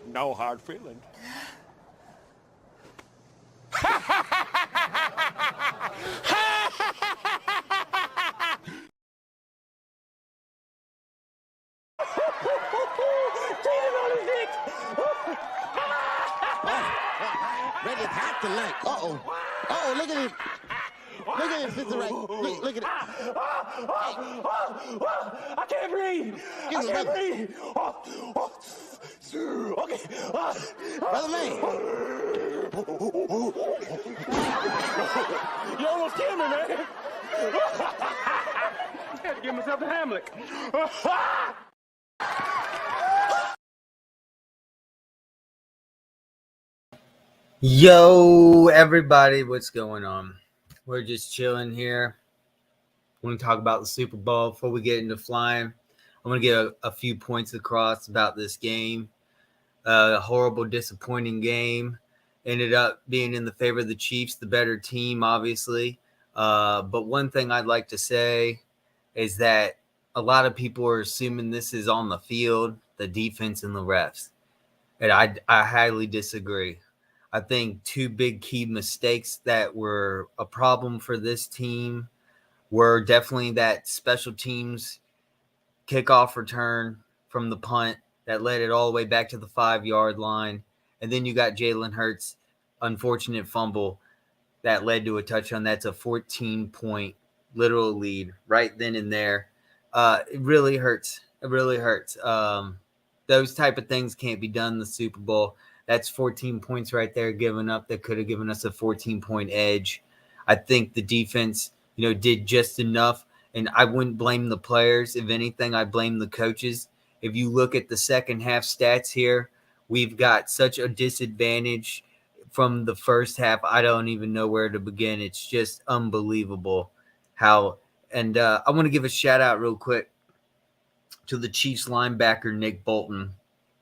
No hard feelings. Ready to pack the leg. Uh-oh. Uh-oh, look at him. Look at him, Sister Ray. Look at it. I can't breathe. Give I me, can't brother. breathe. Okay. Brother man. You almost killed me, man. I had to give myself the Hamlet. Yo, everybody, what's going on? We're just chilling here. I want to talk about the Super Bowl before we get into flying. I'm going to get a few points across about this game. A horrible, disappointing game. Ended up being in the favor of the Chiefs, the better team, obviously. But one thing I'd like to say is that a lot of people are assuming this is on the field, the defense and the refs. And I highly disagree. I think two big key mistakes that were a problem for this team were definitely that special teams kickoff return from the punt that led it all the way back to the 5-yard line. And then you got Jalen Hurts' unfortunate fumble that led to a touchdown. That's a 14-point literal lead right then and there. It really hurts. It really hurts. Those type of things can't be done in the Super Bowl. That's 14 points right there given up that could have given us a 14-point edge. I think the defense, did just enough, and I wouldn't blame the players. If anything, I blame the coaches. If you look at the second half stats here, we've got such a disadvantage from the first half. I don't even know where to begin. It's just unbelievable how. And I want to give a shout out real quick to the Chiefs linebacker, Nick Bolton,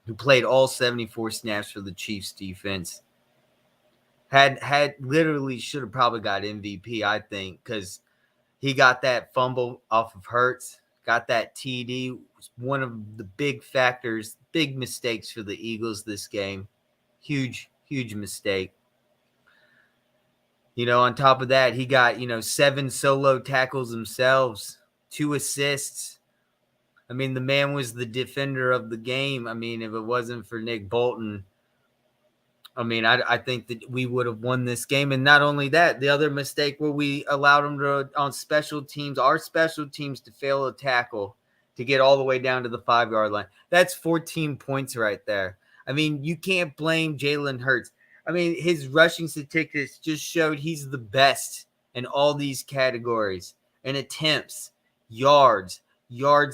who played all 74 snaps for the Chiefs defense. Had literally should have probably got MVP, I think, because he got that fumble off of Hurts, got that TD. Was one of the big factors, big mistakes for the Eagles this game. Huge mistake. On top of that, he got, 7 solo tackles themselves, 2 assists. I mean, the man was the defender of the game. I mean, if it wasn't for Nick Bolton, I think that we would have won this game. And not only that, the other mistake where we allowed them to, on special teams, our special teams, to fail a tackle to get all the way down to the 5-yard line. That's 14 points right there. I mean, you can't blame Jalen Hurts. I mean, his rushing statistics just showed he's the best in all these categories. In attempts, yards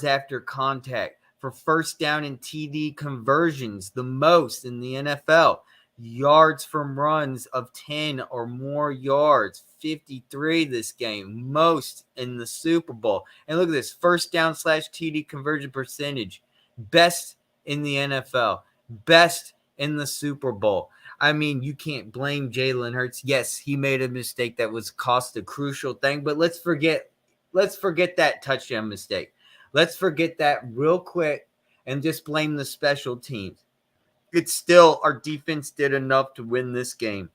after contact, for first down and TD conversions, the most in the NFL. Yards from runs of 10 or more yards, 53 this game, most in the Super Bowl. And look at this, first down / TD conversion percentage, best in the NFL, best in the Super Bowl. I mean, you can't blame Jalen Hurts. Yes, he made a mistake that was cost a crucial thing, but let's forget that touchdown mistake. Let's forget that real quick and just blame the special teams. It's still, our defense did enough to win this game.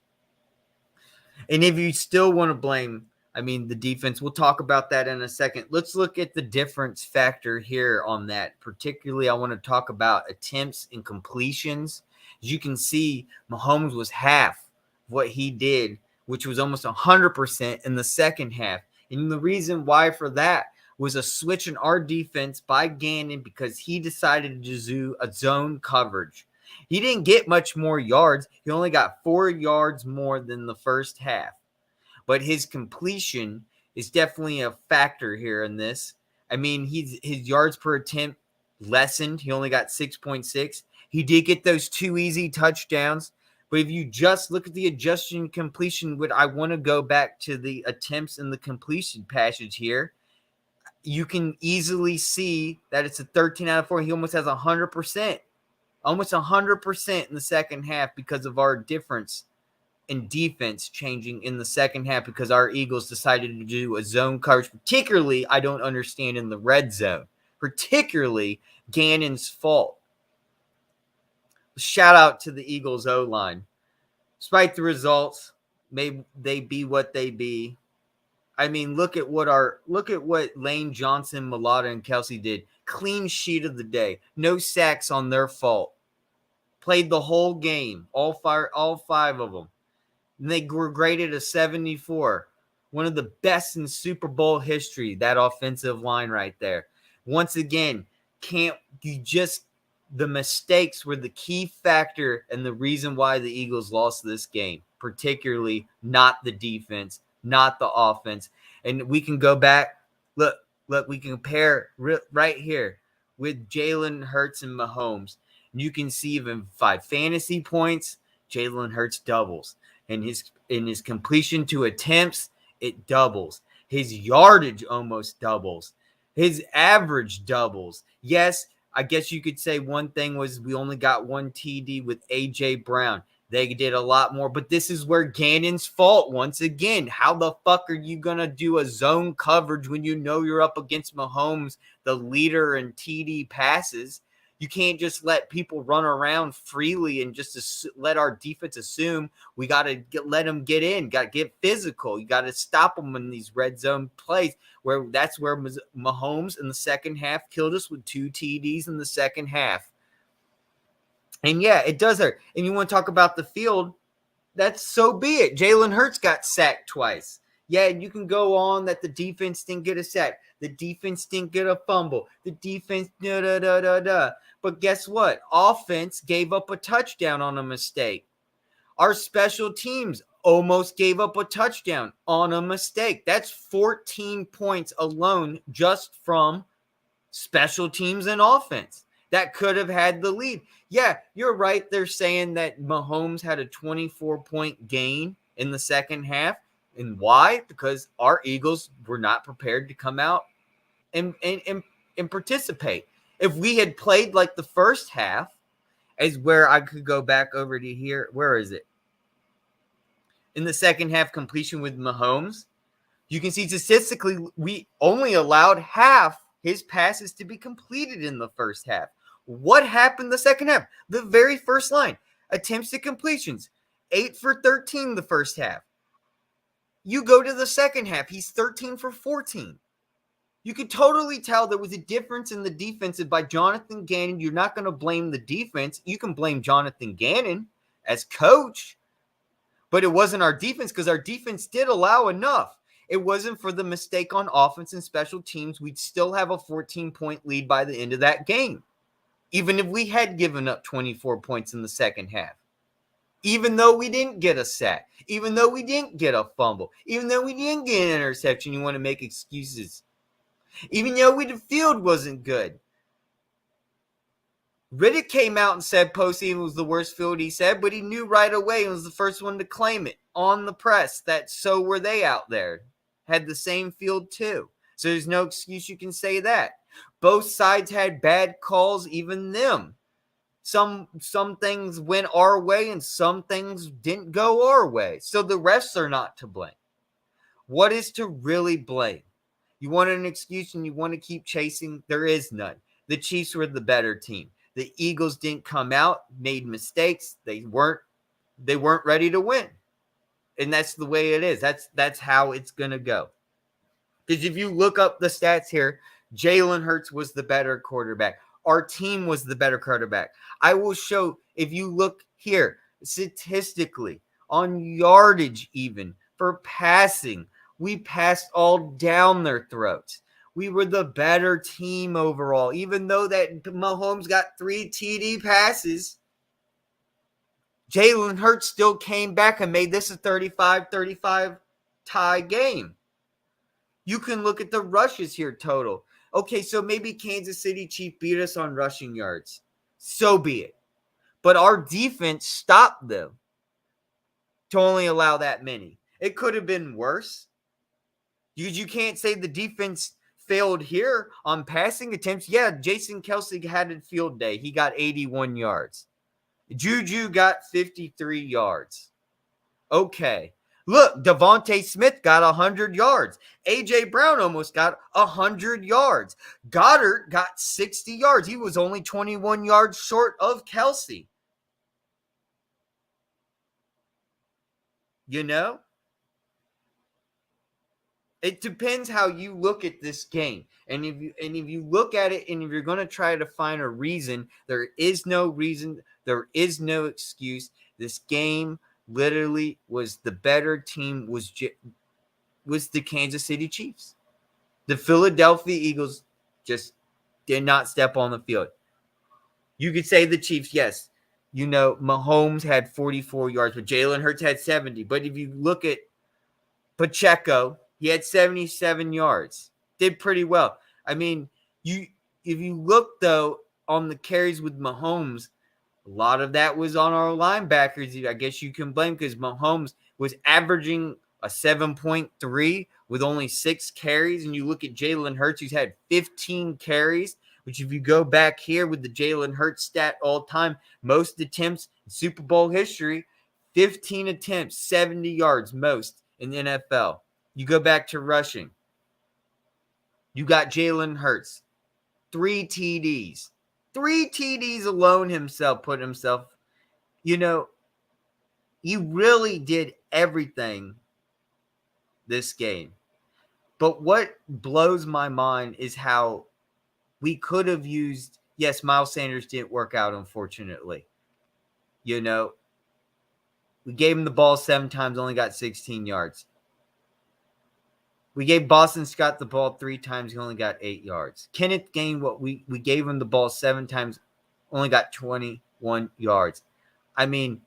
And if you still want to blame, the defense, we'll talk about that in a second. Let's look at the difference factor here on that. Particularly, I want to talk about attempts and completions. As you can see, Mahomes was half what he did, which was almost 100% in the second half. And the reason why for that was a switch in our defense by Gannon, because he decided to do a zone coverage. He didn't get much more yards. He only got 4 yards more than the first half. But his completion is definitely a factor here in this. I mean, his yards per attempt lessened. He only got 6.6. He did get those 2 easy touchdowns. But if you just look at the adjusted completion, I want to go back to the attempts and the completion passage here. You can easily see that it's a 13 out of 4. He almost has 100%. Almost 100% in the second half because of our difference in defense changing in the second half, because our Eagles decided to do a zone coverage. Particularly, I don't understand, in the red zone. Particularly, Gannon's fault. shout out to the Eagles O-line. Despite the results, may they be what they be. I mean, look at what Lane Johnson, Mulata, and Kelsey did. Clean sheet of the day. No sacks on their fault. Played the whole game. All five of them. And they were graded a 74. One of the best in Super Bowl history, that offensive line right there. Once again, the mistakes were the key factor and the reason why the Eagles lost this game, particularly not the defense, not the offense. And we can go back. Look, we can compare right here with Jalen Hurts and Mahomes. And you can see even 5 fantasy points, Jalen Hurts doubles. And his completion to attempts, it doubles. His yardage almost doubles. His average doubles. Yes, I guess you could say one thing was we only got 1 TD with A.J. Brown. They did a lot more, but this is where Gannon's fault once again. How the fuck are you going to do a zone coverage when you know you're up against Mahomes, the leader in TD passes? You can't just let people run around freely and just let our defense assume we got to let them get in, got to get physical. You got to stop them in these red zone plays that's where Mahomes in the second half killed us with 2 TDs in the second half. And yeah, it does hurt. And you want to talk about the field, that's so be it. Jalen Hurts got sacked twice. Yeah, you can go on that the defense didn't get a sack. The defense didn't get a fumble. The defense, But guess what? Offense gave up a touchdown on a mistake. Our special teams almost gave up a touchdown on a mistake. That's 14 points alone just from special teams and offense. That could have had the lead. Yeah, you're right. They're saying that Mahomes had a 24-point gain in the second half. And why? Because our Eagles were not prepared to come out and participate. If we had played like the first half, is where I could go back over to here. Where is it? In the second half completion with Mahomes, you can see statistically we only allowed half his passes to be completed in the first half. What happened the second half? The very first line, attempts to completions, 8 for 13 the first half. You go to the second half, he's 13 for 14. You could totally tell there was a difference in the defense by Jonathan Gannon. You're not going to blame the defense. You can blame Jonathan Gannon as coach, but it wasn't our defense because our defense did allow enough. It wasn't for the mistake on offense and special teams, we'd still have a 14-point lead by the end of that game, even if we had given up 24 points in the second half. Even though we didn't get a sack, even though we didn't get a fumble, even though we didn't get an interception, you want to make excuses. Even though the field wasn't good. Riddick came out and said postseason was the worst field, he said, but he knew right away and was the first one to claim it on the press that so were they out there. Had the same field too. So there's no excuse you can say that. Both sides had bad calls, even them. Some things went our way and some things didn't go our way. So the refs are not to blame. What is to really blame? You want an excuse and you want to keep chasing? There is none. The Chiefs were the better team. The Eagles didn't come out, made mistakes. They weren't ready to win. And that's the way it is. That's how it's going to go. Because if you look up the stats here, Jalen Hurts was the better quarterback. Our team was the better quarterback. I will show, if you look here, statistically, on yardage even, for passing, we passed all down their throats. We were the better team overall. Even though that Mahomes got 3 TD passes, Jalen Hurts still came back and made this a 35-35 tie game. You can look at the rushes here total. Okay, so maybe Kansas City Chiefs beat us on rushing yards. So be it. But our defense stopped them to only allow that many. It could have been worse. You can't say the defense failed here on passing attempts. Yeah, Jason Kelsey had a field day. He got 81 yards. Juju got 53 yards. Okay. Look, Devontae Smith got 100 yards. A.J. Brown almost got 100 yards. Goddard got 60 yards. He was only 21 yards short of Kelsey. You know, it depends how you look at this game. And if you look at it and if you're going to try to find a reason, there is no reason, there is no excuse. This game literally was the better team was the Kansas City Chiefs. The Philadelphia Eagles just did not step on the field. You could say the Chiefs, yes. You know, Mahomes had 44 yards, but Jalen Hurts had 70. But if you look at Pacheco, he had 77 yards. Did pretty well. I mean, if you look though on the carries with Mahomes, a lot of that was on our linebackers. I guess you can blame because Mahomes was averaging a 7.3 with only 6 carries. And you look at Jalen Hurts, who's had 15 carries, which if you go back here with the Jalen Hurts stat all time, most attempts in Super Bowl history, 15 attempts, 70 yards most in the NFL. You go back to rushing. You got Jalen Hurts, 3 TDs. 3 TDs alone himself put himself, you know, he really did everything this game. But what blows my mind is how we could have used, yes, Miles Sanders didn't work out, unfortunately. You know, we gave him the ball 7 times, only got 16 yards. We gave Boston Scott the ball 3 times, he only got 8 yards. Kenneth Gainwell, we gave him the ball 7 times, only got 21 yards. I mean,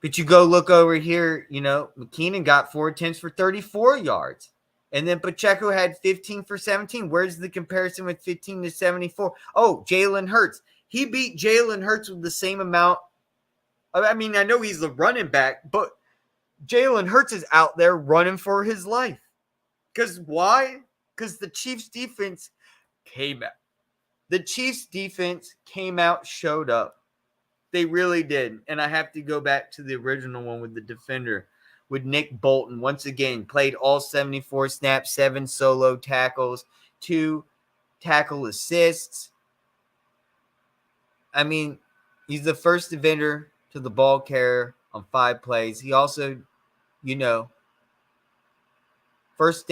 but you go look over here, you know, McKinnon got 4 attempts for 34 yards. And then Pacheco had 15 for 17. Where's the comparison with 15 to 74? Oh, Jalen Hurts. He beat Jalen Hurts with the same amount. I mean, I know he's the running back, but Jalen Hurts is out there running for his life. Because why? Because the Chiefs defense came out. The Chiefs defense came out, showed up. They really did. And I have to go back to the original one with the defender, with Nick Bolton. Once again, played all 74 snaps, 7 solo tackles, 2 tackle assists. I mean, he's the first defender to the ball carrier on 5 plays. He also, you know, first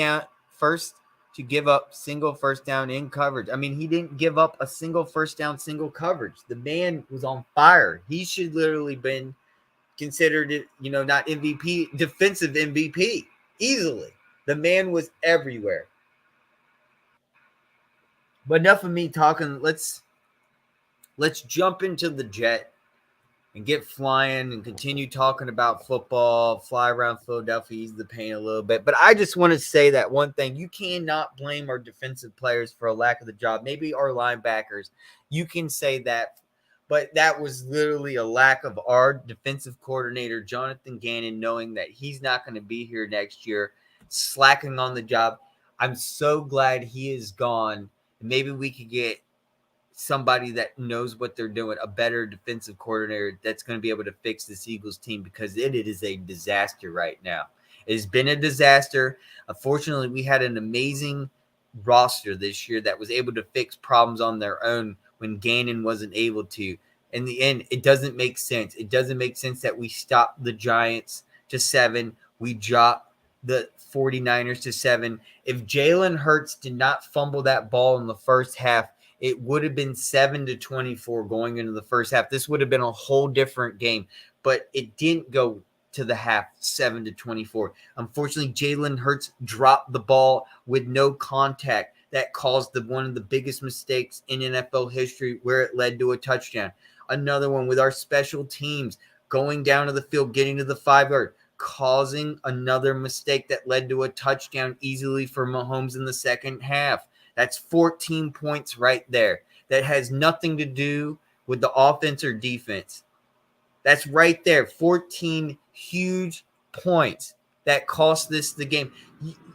to give up single first down in coverage. I mean, he didn't give up a single first down, single coverage. The man was on fire. He should literally been considered it, you know, not MVP, defensive MVP easily. The man was everywhere. But enough of me talking. Let's jump into the jet and get flying and continue talking about football, fly around Philadelphia, ease the pain a little bit. But I just want to say that one thing. You cannot blame our defensive players for a lack of the job. Maybe our linebackers. You can say that. But that was literally a lack of our defensive coordinator, Jonathan Gannon, knowing that he's not going to be here next year, slacking on the job. I'm so glad he is gone. Maybe we could get somebody that knows what they're doing, a better defensive coordinator that's going to be able to fix this Eagles team, because it is a disaster right now. It has been a disaster. Unfortunately, we had an amazing roster this year that was able to fix problems on their own when Gannon wasn't able to. In the end, it doesn't make sense. It doesn't make sense that we stopped the Giants to 7. We dropped the 49ers to 7. If Jalen Hurts did not fumble that ball in the first half, it would have been 7-24 going into the first half. This would have been a whole different game, but it didn't go to the half 7-24. Unfortunately, Jalen Hurts dropped the ball with no contact. That caused one of the biggest mistakes in NFL history, where it led to a touchdown. Another one with our special teams going down to the field, getting to the 5-yard, causing another mistake that led to a touchdown easily for Mahomes in the second half. That's 14 points right there. That has nothing to do with the offense or defense. That's right there. 14 huge points that cost this the game.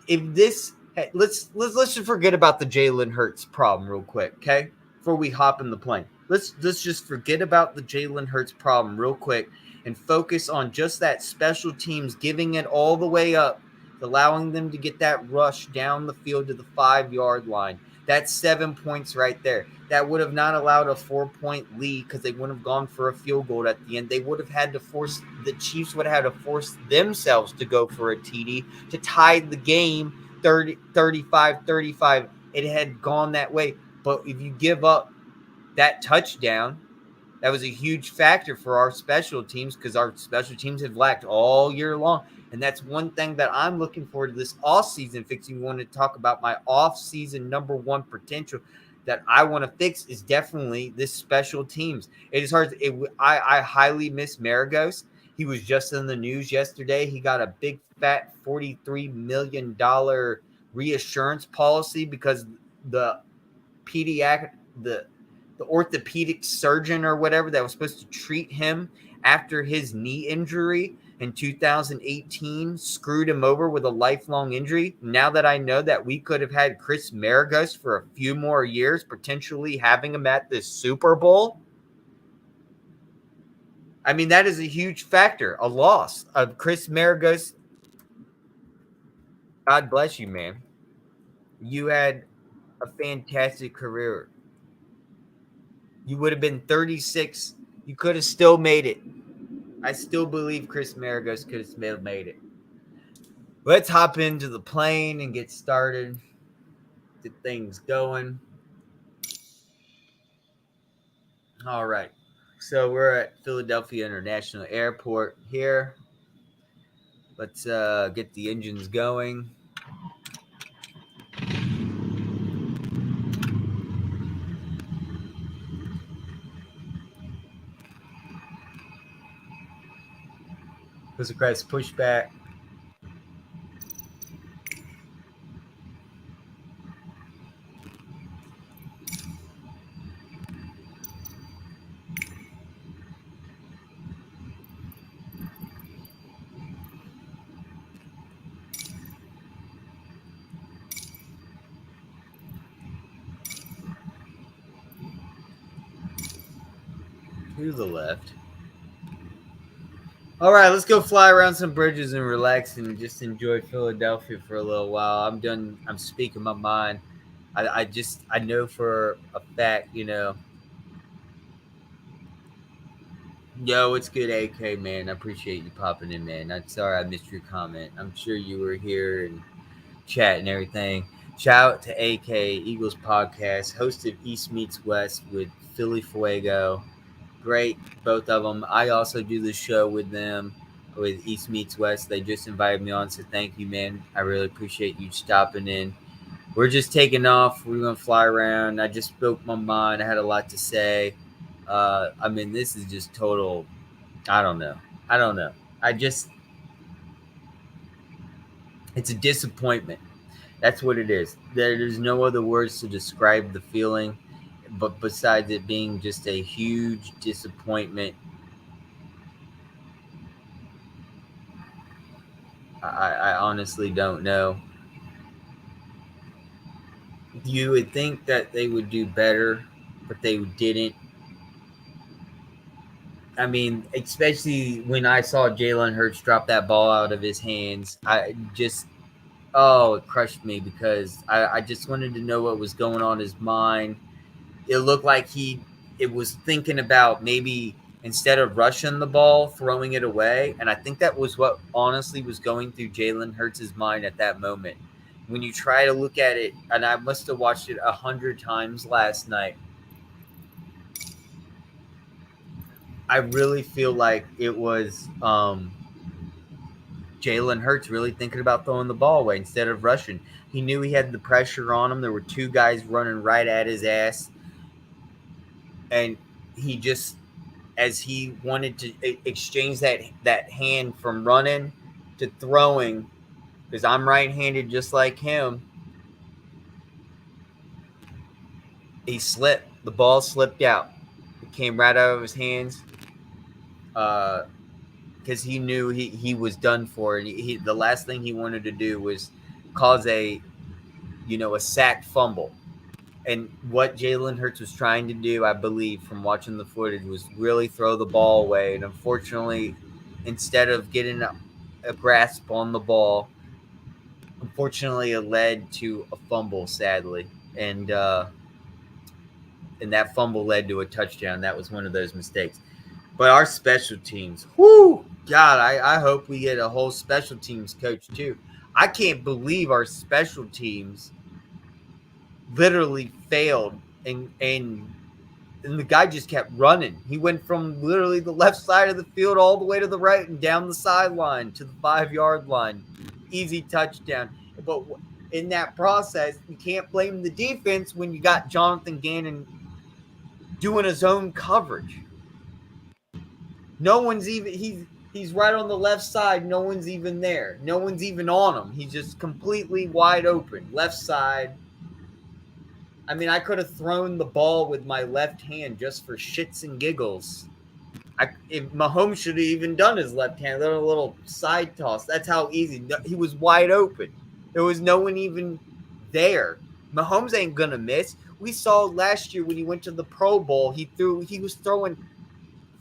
If this, let's just forget about the Jalen Hurts problem real quick, okay? Before we hop in the plane, let's just forget about the Jalen Hurts problem real quick and focus on just that special teams giving it all the way up, allowing them to get that rush down the field to the 5-yard line. That's 7 points right there. That would have not allowed a 4-point lead because they wouldn't have gone for a field goal at the end. They would have had to force the Chiefs would have had to force themselves to go for a TD to tie the game 35. It had gone that way. But if you give up that touchdown, that was a huge factor for our special teams because our special teams have lacked all year long. And that's one thing that I'm looking forward to this offseason fixing. You want to talk about my offseason number one potential that I want to fix is definitely this special teams. It is hard. I highly miss Maragos. He was just in the news yesterday. He got a big fat $43 million reassurance policy because the pediatric the orthopedic surgeon or whatever that was supposed to treat him after his knee injury in 2018 screwed him over with a lifelong injury. Now that I know that we could have had Chris Maragos for a few more years, potentially having him at this Super Bowl, I mean, that is a huge factor, a loss of Chris Maragos. God bless you, man. You had a fantastic career. You would have been 36. You could have still made it. I still believe Chris Maragos could have still made it. Let's hop into the plane and get started. Get things going. All right. So we're at Philadelphia International Airport here. Let's get the engines going. There's a Christ pushback. To the left. All right, let's go fly around some bridges and relax and just enjoy Philadelphia for a little while. I'm done. I'm speaking my mind. I know for a fact, Yo, it's good, AK, man. I appreciate you popping in, man. I'm sorry I missed your comment. I'm sure you were here and chat and everything. Shout out to AK, Eagles Podcast, hosted East Meets West with Philly Fuego. Great, both of them. I also do the show with them with East Meets West. They just invited me on, so thank you, man. I really appreciate you stopping in. We're just taking off. We're going to fly around. I just spoke my mind. I had a lot to say. I mean, this is just total. I don't know. It's a disappointment. That's what it is. There's no other words to describe the feeling, but besides it being just a huge disappointment. I honestly don't know. You would think that they would do better, but they didn't. I mean, especially when I saw Jalen Hurts drop that ball out of his hands, it crushed me because I just wanted to know what was going on in his mind. It looked like it was thinking about maybe instead of rushing the ball, throwing it away. And I think that was what honestly was going through Jalen Hurts' mind at that moment. When you try to look at it, and I must have watched it 100 times last night, I really feel like it was Jalen Hurts really thinking about throwing the ball away instead of rushing. He knew he had the pressure on him. There were two guys running right at his ass. And he just, as he wanted to exchange that hand from running to throwing, because I'm right-handed just like him, he slipped. The ball slipped out. It came right out of his hands. Because he knew he was done for, and the last thing he wanted to do was cause a sack fumble. And what Jalen Hurts was trying to do, I believe, from watching the footage, was really throw the ball away. And unfortunately, instead of getting a grasp on the ball, unfortunately, it led to a fumble, sadly. and that fumble led to a touchdown. That was one of those mistakes. But our special teams, whoo, God, I hope we get a whole special teams coach too. I can't believe our special teams literally failed, and the guy just kept running. He went from literally the left side of the field all the way to the right and down the sideline to the 5-yard line. Easy touchdown. But in that process, you can't blame the defense when you got Jonathan Gannon doing his own coverage. No one's even he's right on the left side. No one's even there. No one's even on him. He's just completely wide open. Left side. I mean, I could have thrown the ball with my left hand just for shits and giggles. If Mahomes should have even done his left hand, a little side toss. That's how easy. He was wide open. There was no one even there. Mahomes ain't gonna miss. We saw last year when he went to the Pro Bowl, he was throwing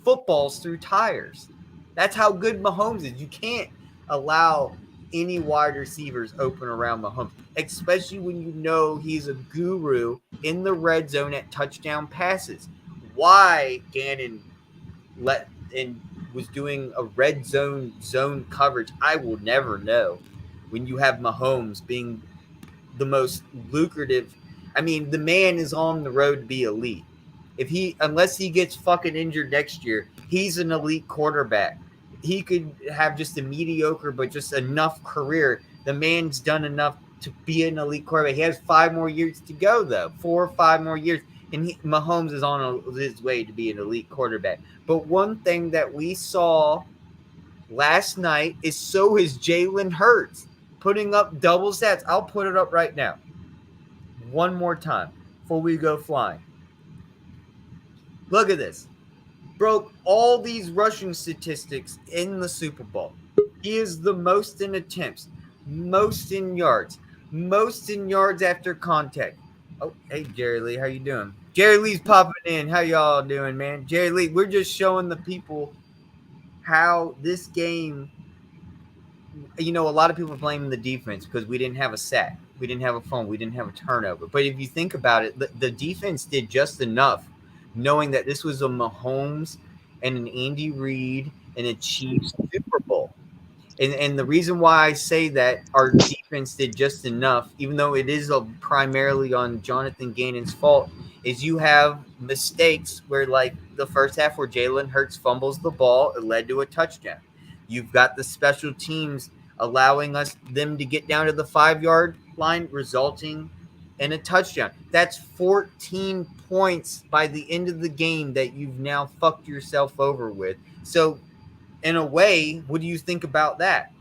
footballs through tires. That's how good Mahomes is. You can't allow any wide receivers open around Mahomes, especially when you know he's a guru in the red zone at touchdown passes. Why Gannon was doing a red zone coverage, I will never know. When you have Mahomes being the most lucrative, I mean, the man is on the road to be elite. Unless he gets fucking injured next year, he's an elite quarterback. He could have just a mediocre, but just enough career. The man's done enough to be an elite quarterback. He has 5 more years to go, though. 4 or 5 more years. And Mahomes is on his way to be an elite quarterback. But one thing that we saw last night is so is Jalen Hurts putting up double stats. I'll put it up right now. One more time before we go flying. Look at this. Broke all these rushing statistics in the Super Bowl. He is the most in attempts, most in yards after contact. Oh, hey, Jerry Lee, how you doing? Jerry Lee's popping in. How y'all doing, man? Jerry Lee, we're just showing the people how this game, you know, a lot of people are blaming the defense because we didn't have a sack. We didn't have a fumble. We didn't have a turnover. But if you think about it, the defense did just enough knowing that this was a Mahomes and an Andy Reid and a Chiefs Super Bowl. And the reason why I say that our defense did just enough, even though it is primarily on Jonathan Gannon's fault, is you have mistakes where, like the first half where Jalen Hurts fumbles the ball, it led to a touchdown. You've got the special teams allowing them to get down to the 5-yard line, resulting in a touchdown. That's 14 points by the end of the game that you've now fucked yourself over with. So, in a way, what do you think about that?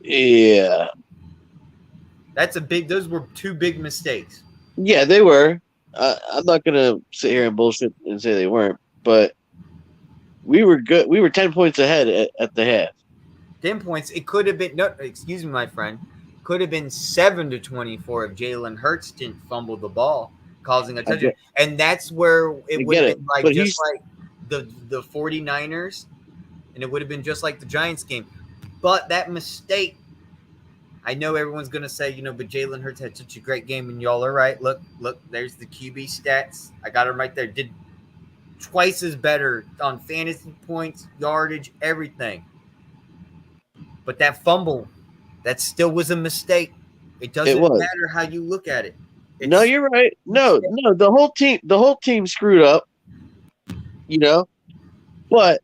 Yeah. Those were 2 big mistakes. Yeah, they were. I'm not going to sit here and bullshit and say they weren't, but we were good. We were 10 points ahead at the half. 10 points. It could have been, no, excuse me, my friend, could have been 7-24 if Jalen Hurts didn't fumble the ball, causing a touchdown. And that's where it would have been like just like the 49ers, and it would have been just like the Giants game. But that mistake, I know everyone's going to say, you know, but Jalen Hurts had such a great game, and y'all are right. Look, there's the QB stats. I got them right there. Did twice as better on fantasy points, yardage, everything. But that fumble, that still was a mistake. It doesn't matter how you look at it. No, you're right. No, the whole team screwed up. You know, but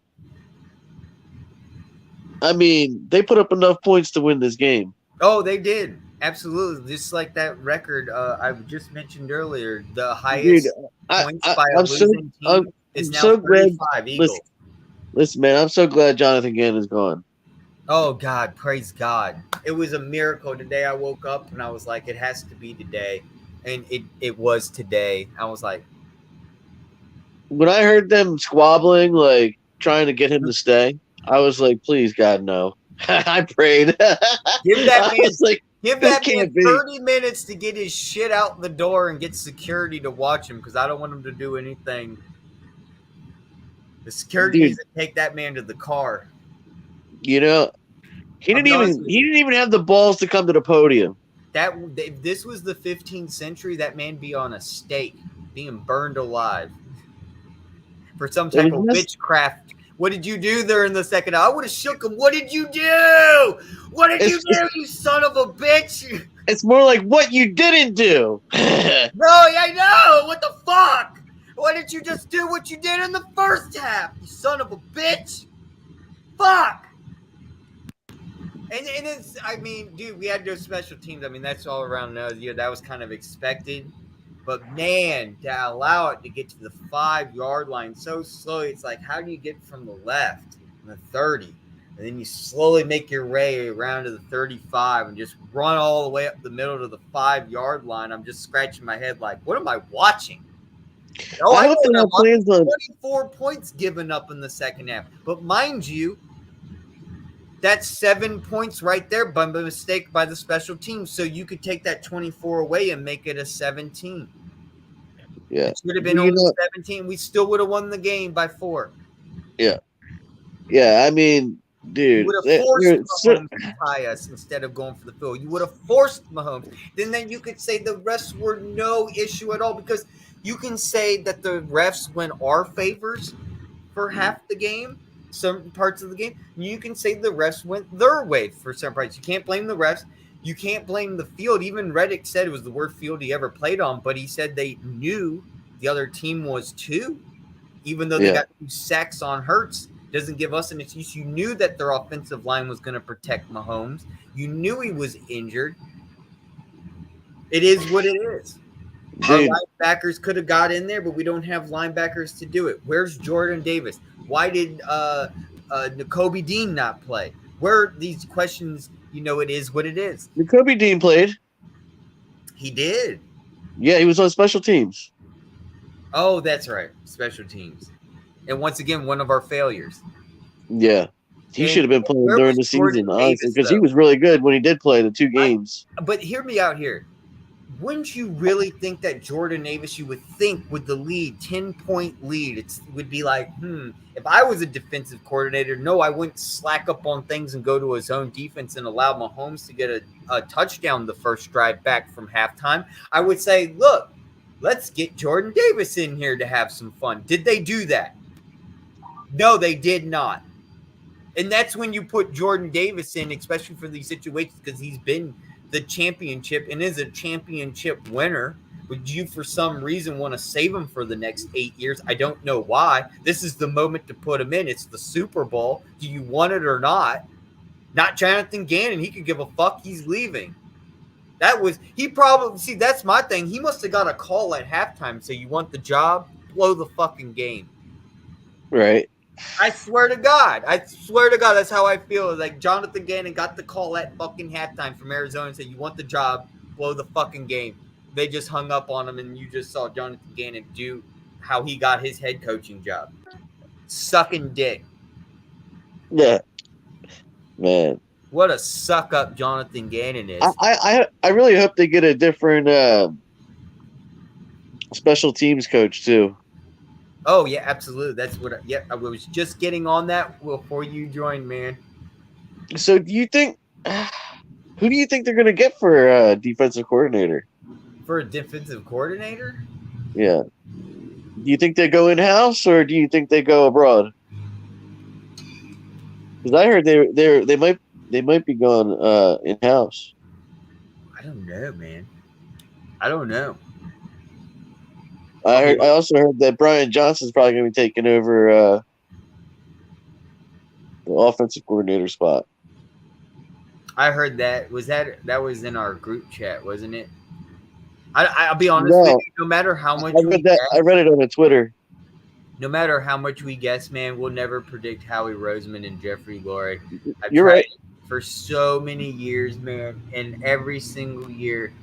I mean, they put up enough points to win this game. Oh, they did. Absolutely. Just like that record I just mentioned earlier, the highest points by a losing team is now 35 Eagles. Listen, man, I'm so glad Jonathan Gannon is gone. Oh, God, praise God. It was a miracle. Today I woke up and I was like, it has to be today. And it was today. I was like. When I heard them squabbling, like trying to get him to stay, I was like, please, God, no. I prayed. Give that man 30 minutes to get his shit out the door and get security to watch him, because I don't want him to do anything. The security needs to take that man to the car. You know, he didn't even have the balls to come to the podium. If this was the 15th century, that man be on a stake, being burned alive for some It type was of just, witchcraft. What did you do there in the second hour? I would have shook him. What did you do? What did you do, you son of a bitch? it's more like what you didn't do. No, I know. What the fuck? Why didn't you just do what you did in the first half, you son of a bitch? Fuck. And it's, I mean, dude, we had those special teams. I mean, that's all around another year. That was kind of expected. But man, to allow it to get to the 5-yard line so slowly, it's like, how do you get from the left in the 30? And then you slowly make your way around to the 35 and just run all the way up the middle to the 5-yard line. I'm just scratching my head like, what am I watching? Oh, I I hope know they have what plans on. 24 points given up in the second half. But mind you, that's 7 points right there by mistake by the special teams. So you could take that 24 away and make it a 17. Yeah, It should have been you only know, 17. We still would have won the game by 4. yeah, yeah. I mean, You dude, would have forced so, Mahomes to tie us instead of going for the field. You would have forced Mahomes. Then you could say the refs were no issue at all, because you can say that the refs went our favors for half the game, some parts of the game. You can say the refs went their way for some parts. You can't blame the refs. You can't blame the field. Even Reddick said it was the worst field he ever played on, but he said they knew the other team was too, even though they yeah, got 2 sacks on Hurts. Doesn't give us an excuse. You knew that their offensive line was going to protect Mahomes. You knew he was injured. It is what it is. Our dude. linebackers could have got in there, but we don't have linebackers to do it. Where's Jordan Davis? Why did N'Kobe Dean not play? Where are these questions? You know, it is what it is. Kobe Dean played. He did. Yeah, he was on special teams. Oh, that's right. Special teams. And once again, one of our failures. Yeah, he And should have been playing where during was the Jordan season, honestly, Davis, because he though? was really good when he did play the 2 games. But hear me out here. Wouldn't you really think that Jordan Davis, you would think with the lead, 10-point lead, it would be like, if I was a defensive coordinator, no, I wouldn't slack up on things and go to his own defense and allow Mahomes to get a touchdown the first drive back from halftime. I would say, look, let's get Jordan Davis in here to have some fun. Did they do that? No, they did not. And that's when you put Jordan Davis in, especially for these situations, because he's been the championship and is a championship winner. Would you, for some reason, want to save him for the next 8 years? I don't know why. This is the moment to put him in. It's the Super Bowl. Do you want it or not? Not Jonathan Gannon. He could give a fuck. He's leaving. He probably, see, that's my thing. He must have got a call at halftime. Say, you want the job? Blow the fucking game. Right. I swear to God, that's how I feel. Like Jonathan Gannon got the call at fucking halftime from Arizona and said, you want the job, blow the fucking game. They just hung up on him, and you just saw Jonathan Gannon do how he got his head coaching job. Sucking dick. Yeah. Man. What a suck up Jonathan Gannon is. I really hope they get a different special teams coach too. Oh yeah, absolutely. That's what. I was just getting on that before you joined, man. So do you think? Who do you think they're going to get for defensive coordinator? For a defensive coordinator? Yeah. Do you think they go in house or do you think they go abroad? Because I heard they might be going in house. I don't know, man. I don't know. I also heard that Brian Johnson's probably going to be taking over the offensive coordinator spot. I heard that. That was in our group chat, wasn't it? I'll be honest with you. No matter how much I read it on Twitter. No matter how much we guess, man, we'll never predict Howie Roseman and Jeffrey Lurie. You're right. For so many years, man, and every single year,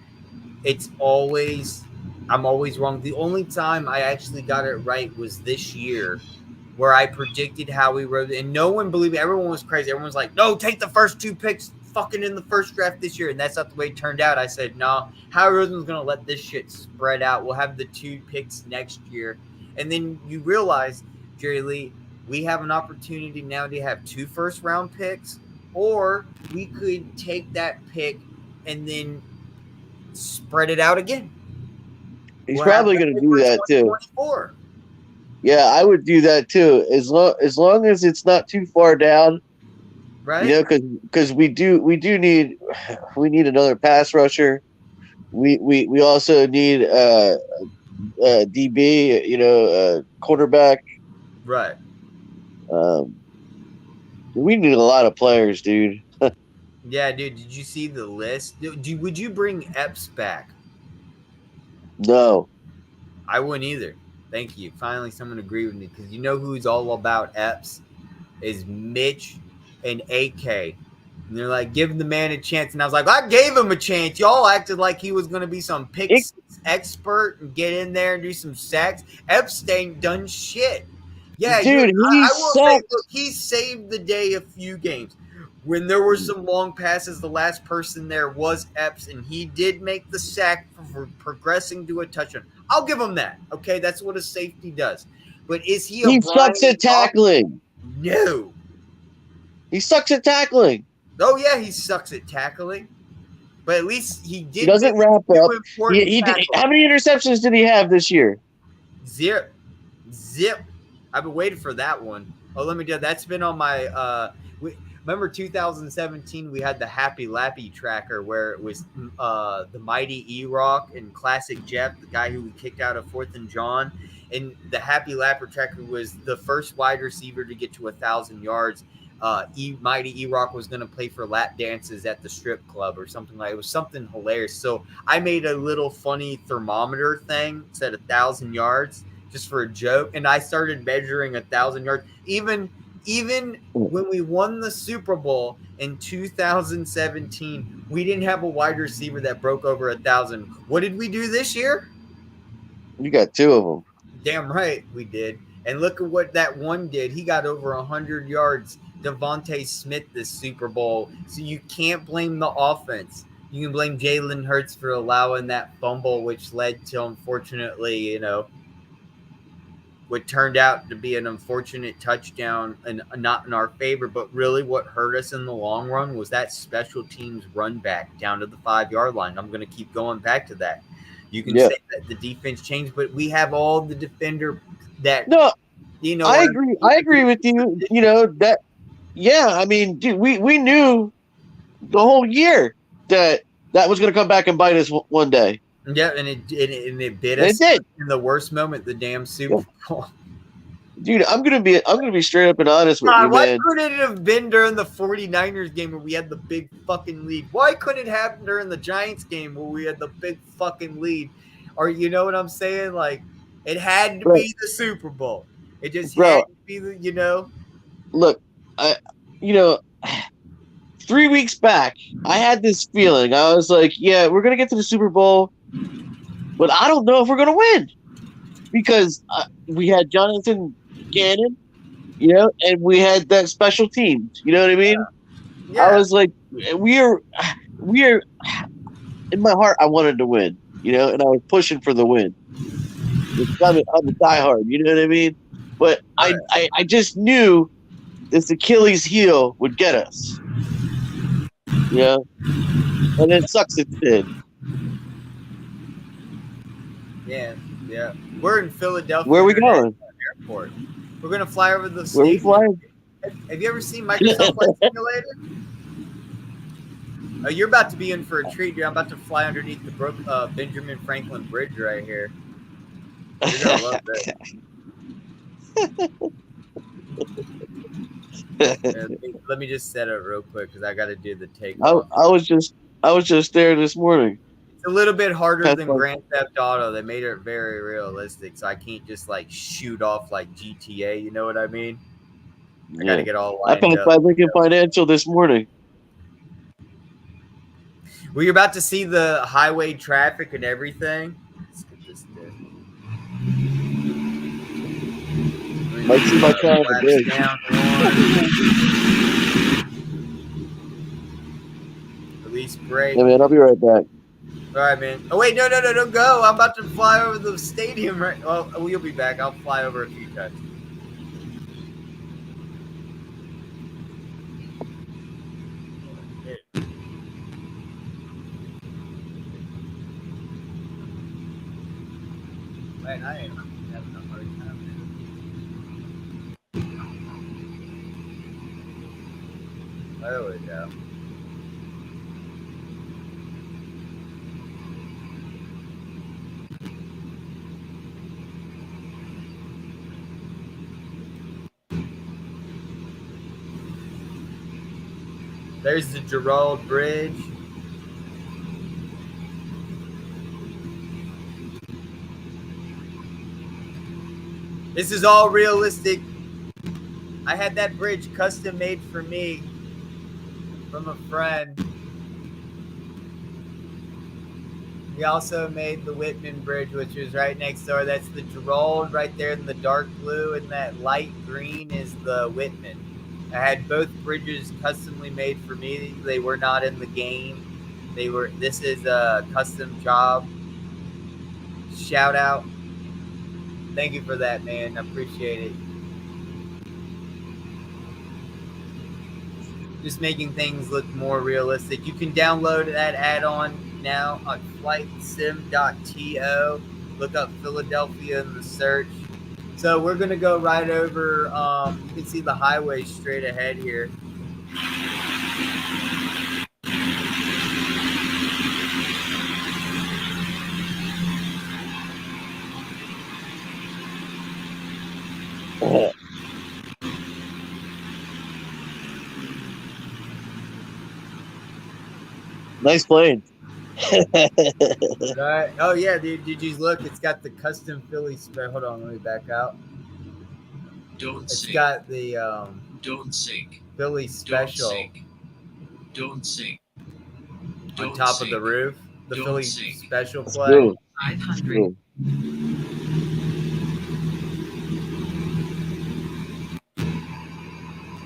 I'm always wrong. The only time I actually got it right was this year, where I predicted Howie Roseman, and no one believed me. Everyone was crazy. Everyone was like, "No, take the first 2 picks, fucking in the first draft this year," and that's not the way it turned out. I said, "No, Howie Roseman's gonna let this shit spread out. We'll have the 2 picks next year." And then you realize, Jerry Lee, we have an opportunity now to have 2 first-round picks, or we could take that pick and then spread it out again. He's We'll have probably that going to do that too. 2024. Yeah, I would do that too. As long as it's not too far down, Right? you know, because we need another pass rusher. We also need DB, you know, quarterback. Right. We need a lot of players, dude. Yeah, dude. Did you see the list? Would you bring Epps back? No, I wouldn't either. Thank you. Finally, someone agreed with me because you know who's all about Epps is Mitch and AK. And they're like, give the man a chance. And I was like, I gave him a chance. Y'all acted like he was going to be some pick It- six expert and get in there and do some sacks. Epstein done shit. Yeah, dude, he I will say, sucked. look, he saved the day a few games. When there were some long passes, the last person there was Epps, and he did make the sack for progressing to a touchdown. I'll give him that. Okay, that's what a safety does. But is he a He Brian sucks at Goff? tackling. No. He sucks at tackling. Oh yeah, he sucks at tackling, but at least he He did doesn't make wrap two up. important He did. tackles. How many interceptions did he have this year? Zip. I've been waiting for that one. Oh, let me do that. That's been on my. Remember 2017? We had the Happy Lappy tracker where it was the mighty E-Rock and Classic Jeff, the guy who we kicked out of 4th and John, and the Happy Lapper tracker was the first wide receiver to get to 1,000 yards. Mighty E-Rock was going to play for lap dances at the strip club or something like it. It was something hilarious. So I made a little funny thermometer thing, said 1,000 yards just for a joke, and I started measuring 1,000 yards. Even when we won the Super Bowl in 2017, we didn't have a wide receiver that broke over 1,000. What did we do this year? You got two of them. Damn right we did. And look at what that one did. He got over 100 yards. Devontae Smith this Super Bowl. So you can't blame the offense. You can blame Jalen Hurts for allowing that fumble, which led to, unfortunately, what turned out to be an unfortunate touchdown and not in our favor. But really what hurt us in the long run was that special teams run back down to the 5-yard line. I'm going to keep going back to that. You can say that the defense changed, but we have all the defender that No, I agree. I agree with you. You know that. Yeah, I mean, dude, we knew the whole year that was going to come back and bite us one day. Yeah, and it bit us. It did in the worst moment, the damn Super Bowl. Dude, I'm gonna be straight up and honest with you, Why man. couldn't it have been during the 49ers game where we had the big fucking lead? Why couldn't it happen during the Giants game where we had the big fucking lead? Or you know what I'm saying? Like, it had to be the Super Bowl. It just had to be the. Look, 3 weeks back, I had this feeling. I was like, yeah, we're gonna get to the Super Bowl, but I don't know if we're gonna win because we had Jonathan Gannon, and we had that special teams. You know what I mean? Yeah. I was like, we are. In my heart, I wanted to win, and I was pushing for the win. I'm a diehard, you know what I mean? But I just knew this Achilles heel would get us, and it sucks it did. Yeah. We're in Philadelphia. Where are we going? Airport. We're gonna fly over the Where are we stadium. flying? Have you ever seen Microsoft Flight Simulator? Oh, you're about to be in for a treat. I'm about to fly underneath the Benjamin Franklin Bridge right here. You're gonna love that. Let me just set it real quick because I got to do the takeoff. I was just there this morning. It's a little bit harder than Grand Theft Auto. They made it very realistic, so I can't just like shoot off like GTA. You know what I mean? I got to get all lined up. I passed by Lincoln Financial this morning. Well, you're about to see the highway traffic and everything. Let's get this there. Might see my car on the bridge. Release brake. Yeah, man, I'll be right back. All right, man. Oh, wait, no, don't go. I'm about to fly over the stadium right. Well, you'll be back. I'll fly over a few times. Man, I am having a hard time. There we go. There's the Gerald Bridge. This is all realistic. I had that bridge custom made for me from a friend. We also made the Whitman Bridge, which is right next door. That's the Gerald right there in the dark blue, and that light green is the Whitman. I had both bridges customly made for me. They were not in the game. This is a custom job. Shout out. Thank you for that, man. I appreciate it. Just making things look more realistic. You can download that add-on now on flightsim.to. Look up Philadelphia in the search. So we're going to go right over. You can see the highway straight ahead here. Nice plane. Right. Oh yeah, dude. Did you look? It's got the custom Philly spread. Hold on, let me back out. It's got the Don't sink. Philly special Don't sink. on top of the roof. The Don't Philly sink. special Let's play. go. 500.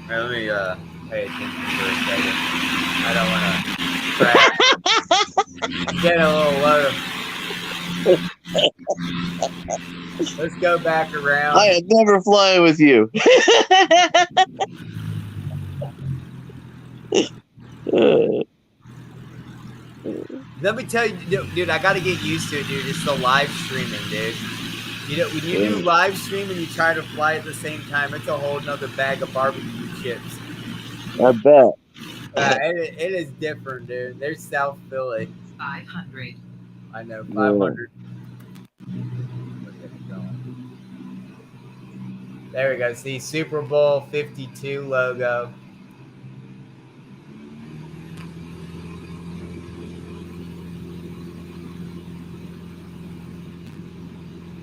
Right, let me pay attention for a second. I don't want to get a little low. Let's go back around. I am never flying with you. Let me tell you, dude, I got to get used to it, dude. It's the live streaming, dude. You know, when you do live stream and you try to fly at the same time, it's a whole nother bag of barbecue chips. I bet. It is different, dude. There's South Philly. 500. I know, 500. There we go. See, Super Bowl 52 logo.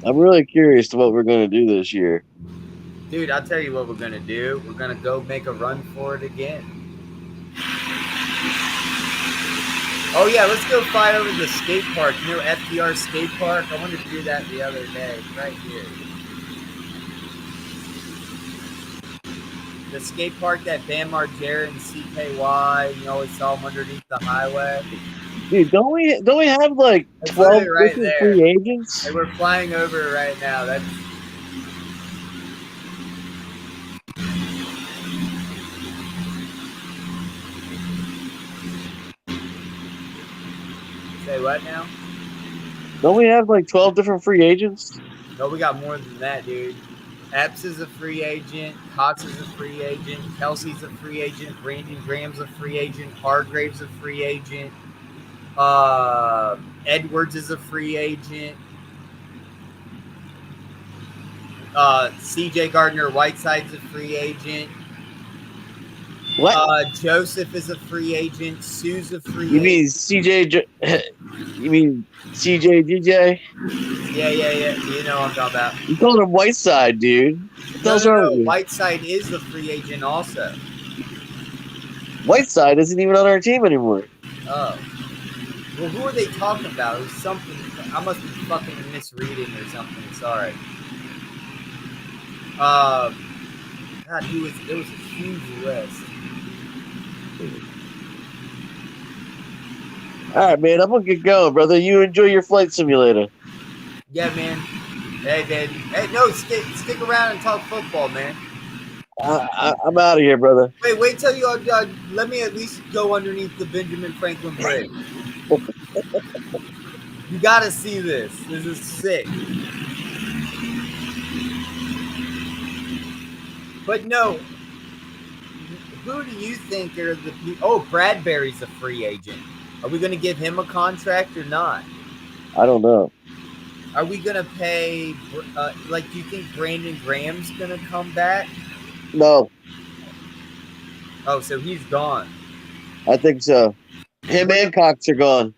I'm really curious to what we're going to do this year. Dude, I'll tell you what we're going to do. We're going to go make a run for it again. Oh, yeah, let's go fly over to the skate park. You know FDR skate park? I wanted to do that the other day. Right here. The skate park that Bam Margera and CKY, you always saw them underneath the highway. Dude, don't we have like It's 12 literally right different there. free agents? And we're flying over it right now. That's say what now? Don't we have like 12 different free agents? No, we got more than that, dude. Epps is a free agent. Cox is a free agent. Kelsey's a free agent. Brandon Graham's a free agent. Hargrave's a free agent. Edwards is a free agent. CJ Gardner-Whiteside's a free agent. What? Joseph is a free agent. Sue's a free You mean agent. CJ? You mean CJ DJ? Yeah. You know what I'm talking about. You called him Whiteside, dude. What the hell's wrong with you? Whiteside is a free agent also. Whiteside isn't even on our team anymore. Oh. Well, who are they talking about? It was something. I must be fucking misreading or something. Sorry. God, it was a huge list. All right, man. I'm gonna get going, brother. You enjoy your flight simulator. Yeah, man. Hey, man. Hey, no, stick around and talk football, man. I'm out of here, brother. Wait till you. Let me at least go underneath the Benjamin Franklin Bridge. You gotta see this. This is sick. But no, who do you think are the people? Oh, Bradbury's a free agent. Are we going to give him a contract or not? I don't know. Are we going to pay, do you think Brandon Graham's going to come back? No, Oh, so he's gone. I think so. Him and Cox are gone.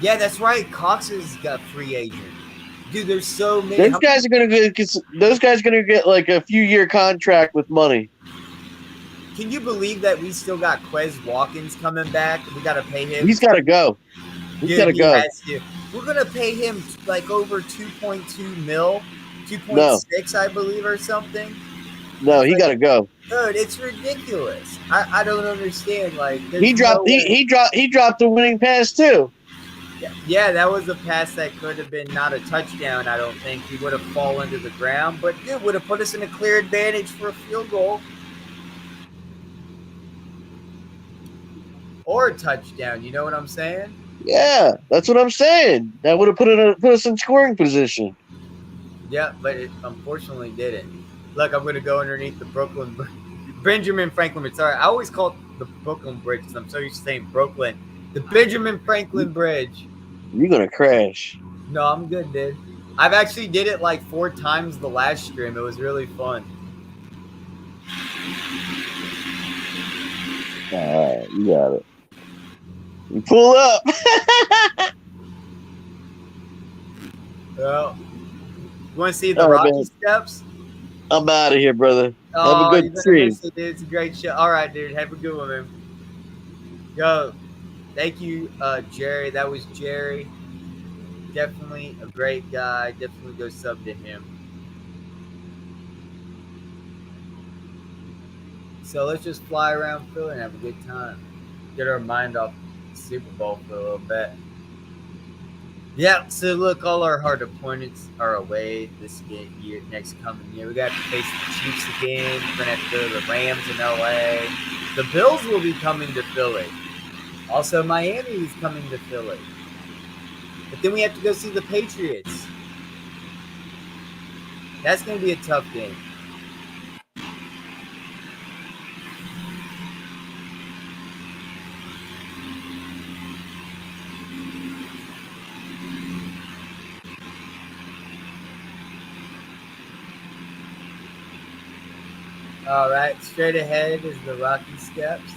Yeah, that's right. Cox has got free agent. Dude, there's so many. Those guys are gonna get like a few year contract with money. Can you believe that we still got Quez Watkins coming back? We got to pay him. He's got to go. He's got to go. Has to. We're gonna pay him like over 2.2 mil, 2.6, I believe, or something. No, he got to go. Dude, it's ridiculous. I don't understand. Like he dropped the winning pass too. Yeah, that was a pass that could have been not a touchdown. I don't think he would have fallen to the ground, but it would have put us in a clear advantage for a field goal or a touchdown. You know what I'm saying? Yeah, that's what I'm saying. That would have put us in scoring position. Yeah, but it unfortunately didn't. Look, I'm going to go underneath the Benjamin Franklin Bridge. Sorry, I always call it the Brooklyn Bridge because I'm so used to saying Brooklyn. The Benjamin Franklin Bridge. You're going to crash. No, I'm good, dude. I've actually did it like 4 times the last stream. It was really fun. All right, you got it. You pull up. Well, you want to see the Rocky Steps? I'm out of here, brother. Oh, have a good stream. Dude. It's a great show. All right, dude. Have a good one, man. Yo, thank you, Jerry. That was Jerry. Definitely a great guy. Definitely go sub to him. So let's just fly around Philly and have a good time. Get our mind off the Super Bowl for a little bit. Yeah, so look, all our hard opponents are away this year, next coming year. We got to face the Chiefs again. We're going to have to go to the Rams in LA. The Bills will be coming to Philly. Also, Miami is coming to Philly. But then we have to go see the Patriots. That's going to be a tough game. All right, straight ahead is the Rocky Steps.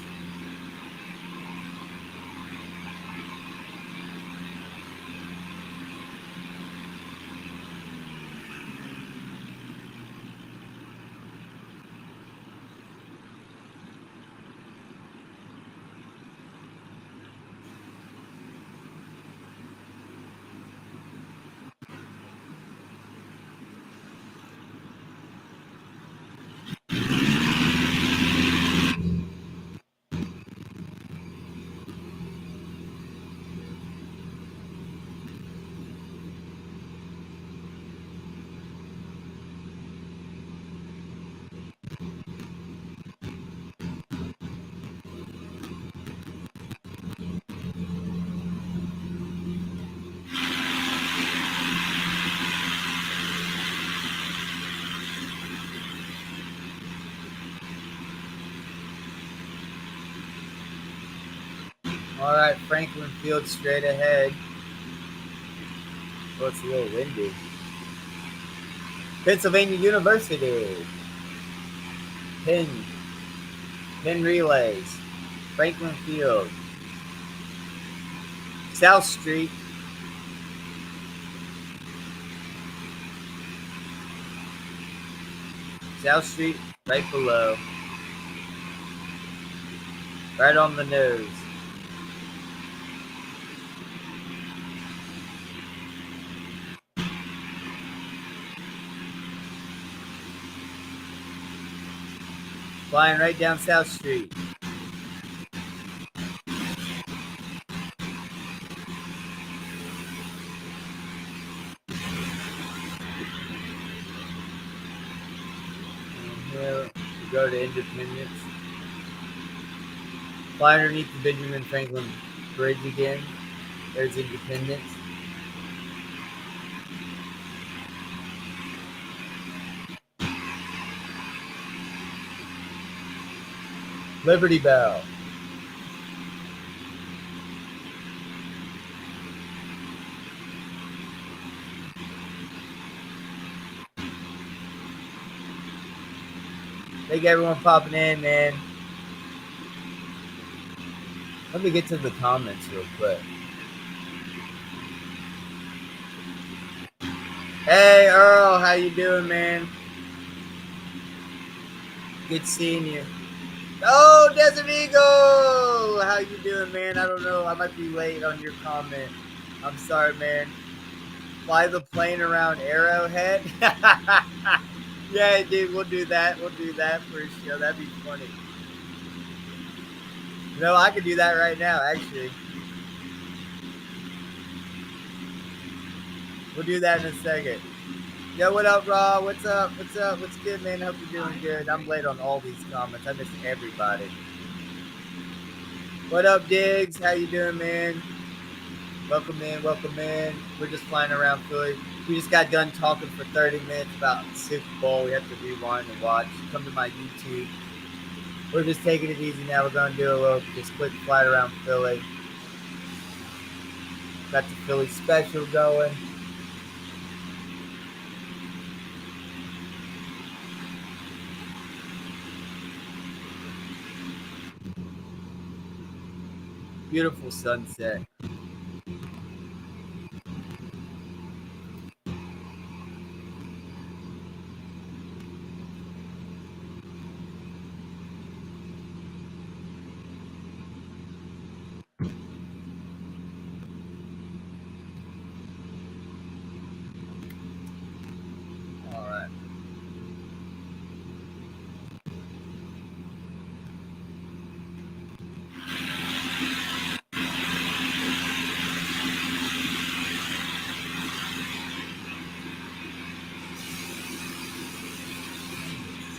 All right, Franklin Field straight ahead. Oh, it's a little windy. Pennsylvania University. Penn Relays. Franklin Field. South Street. South Street, right below. Right on the nose. Flying right down South Street. And here we go to Independence. Fly underneath the Benjamin Franklin Bridge again. There's Independence. Liberty Bell. Thank everyone popping in, man. Let me get to the comments real quick. Hey Earl, how you doing, man? Good seeing you. Oh, Desert Eagle! How you doing, man? I don't know. I might be late on your comment. I'm sorry, man. Fly the plane around Arrowhead? Yeah, dude, we'll do that. We'll do that for a show. That'd be funny. No, I could do that right now, actually. We'll do that in a second. Yo, what up, Raw? What's up? What's up? What's good, man? Hope you're doing good. I'm late on all these comments. I missed everybody. What up, Diggs? How you doing, man? Welcome in, welcome in. We're just flying around Philly. We just got done talking for 30 minutes about the Super Bowl. We have to rewind and watch. Come to my YouTube. We're just taking it easy now. We're going to do a little just quick flight around Philly. Got the Philly special going. Beautiful sunset. All right.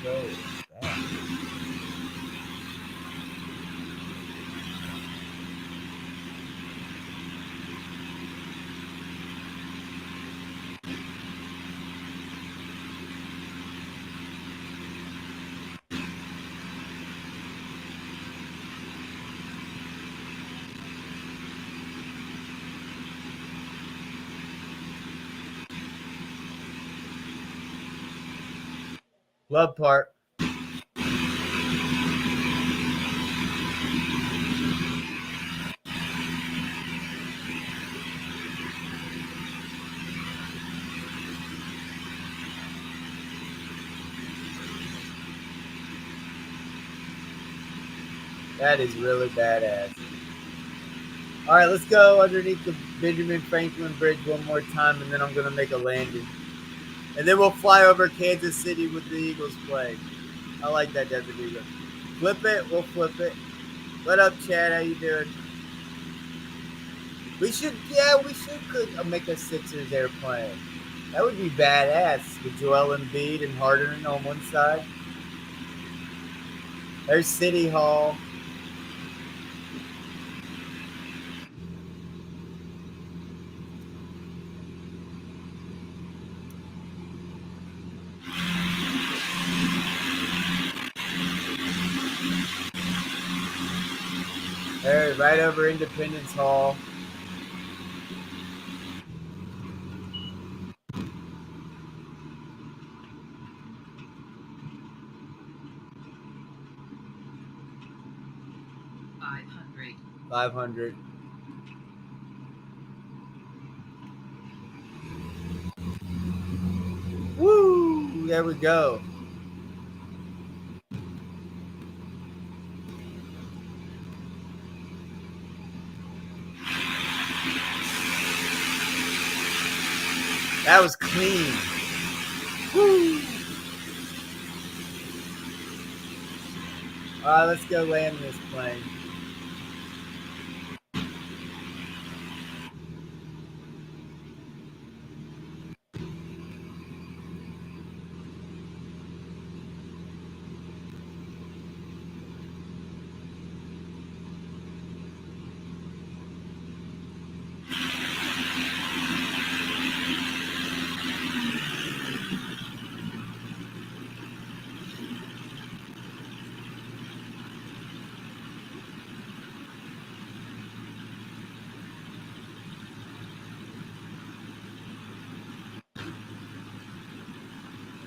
So bad. Love Park. That is really badass. All right, let's go underneath the Benjamin Franklin Bridge one more time, and then I'm going to make a landing. And then we'll fly over Kansas City with the Eagles play. I like that, Desert Eagle. Flip it, we'll flip it. What up, Chad? How you doing? We should could make a Sixers airplane. That would be badass with Joel Embiid and Harden on one side. There's City Hall. There, right over Independence Hall. $500. Woo! There we go. That was clean. Woo! All right, let's go land this plane.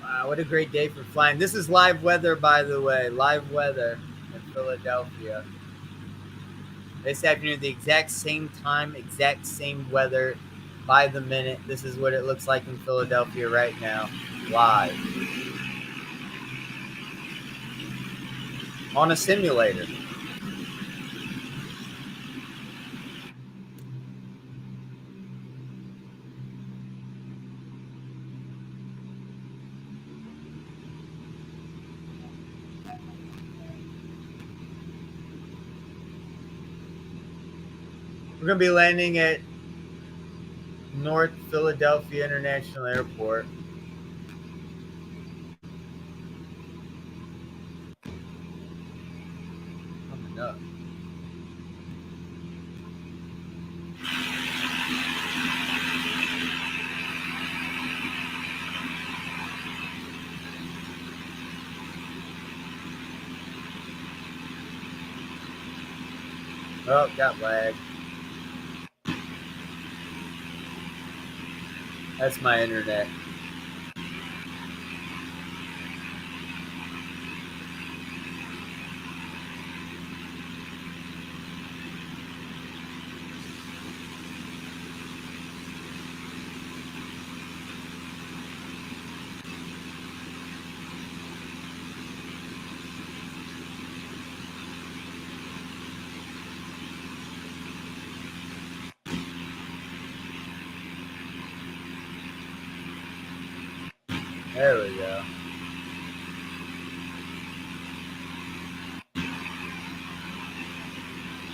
Wow, what a great day for flying. This is live weather, by the way. Live weather in Philadelphia. This afternoon, the exact same time, exact same weather by the minute. This is what it looks like in Philadelphia right now, live. On a simulator. We're going to be landing at North Philadelphia International Airport. Coming up. Oh, got lag. That's my internet. There we go.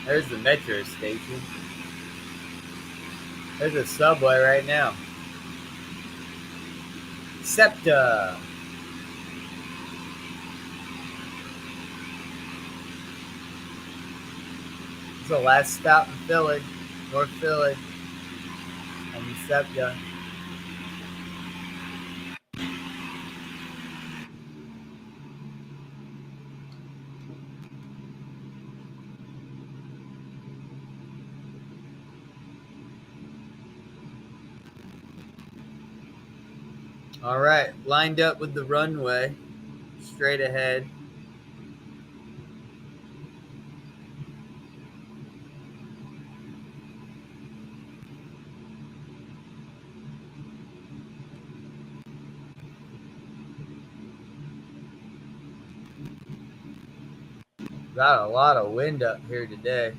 There's the metro station. There's a subway right now. SEPTA. It's the last stop in Philly, North Philly, on the SEPTA. All right, lined up with the runway, straight ahead. Got a lot of wind up here today.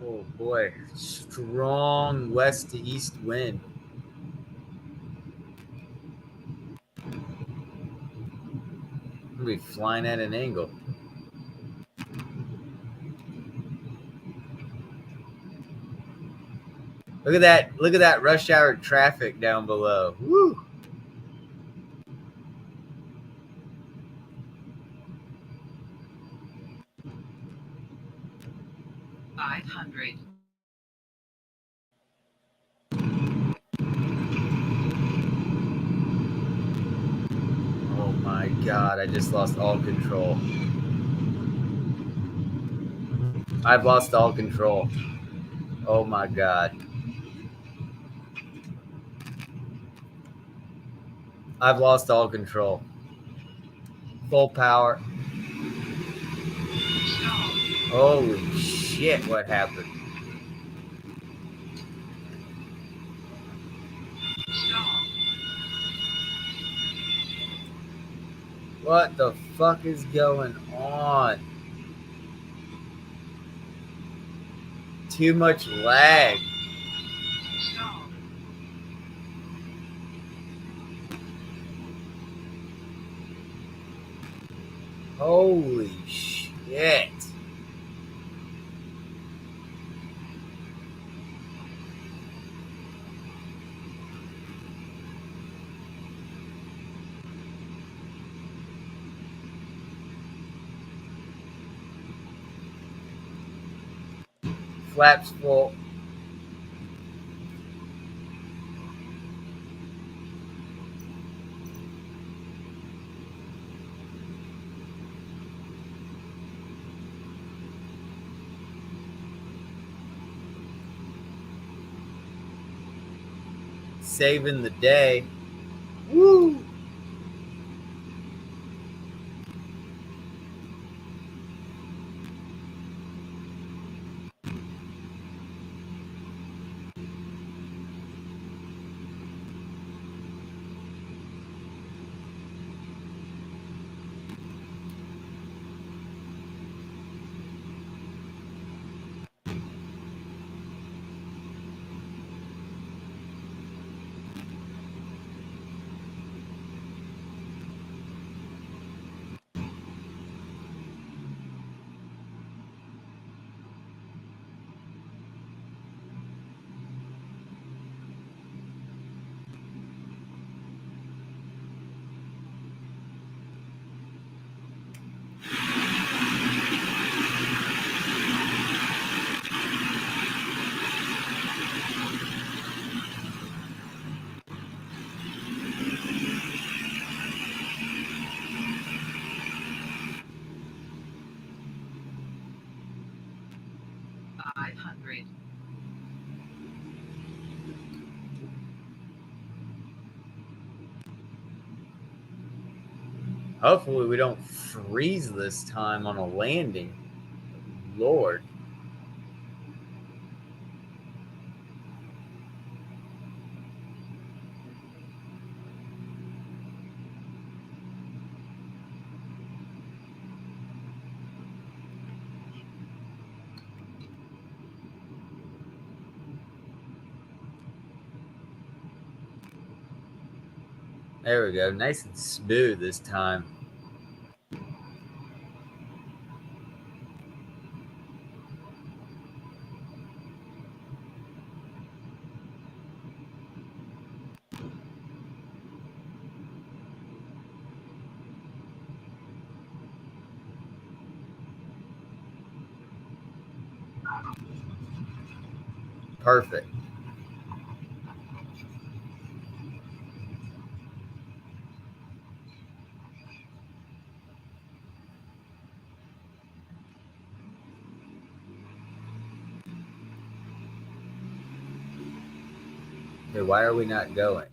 Oh boy, strong west to east wind. We'll be flying at an angle. Look at that rush hour traffic down below. Woo! $500. Oh my God, I just lost all control. I've lost all control. Oh my God. I've lost all control. Full power. Holy shit, what happened? What the fuck is going on? Too much lag. Stall. Holy shit. Flaps full. Saving the day. Woo! $500. Hopefully we don't freeze this time on a landing. Lord. There we go. Nice and smooth this time. Perfect. Okay, why are we not going?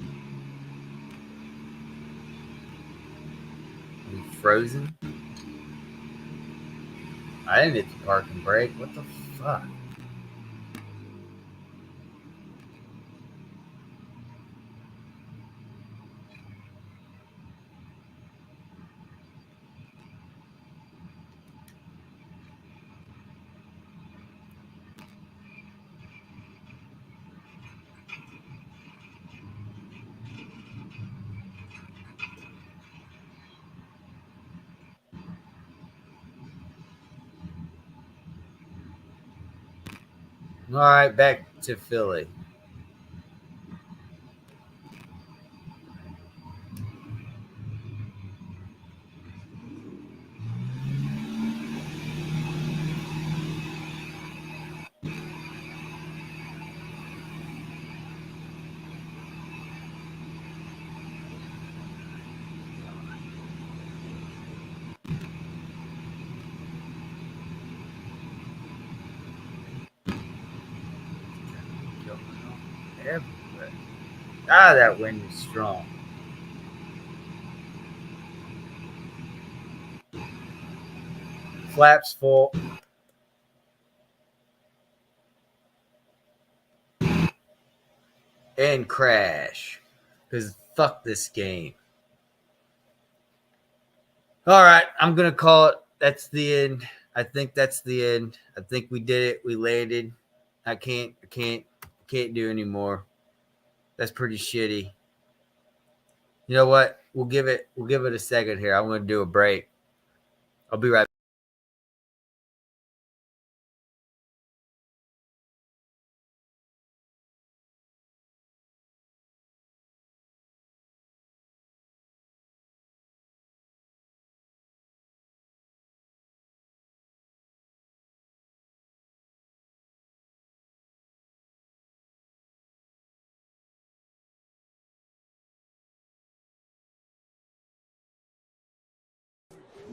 Are we frozen? I didn't hit the park and brake. What the fuck? All right, back to Philly. Everywhere. Ah, that wind is strong. Flaps full. And crash. Because fuck this game. All right, I'm gonna call it. That's the end. I think that's the end. I think we did it. We landed. I can't do anymore. That's pretty shitty. You know what? We'll give it a second here. I'm gonna do a break. I'll be right back.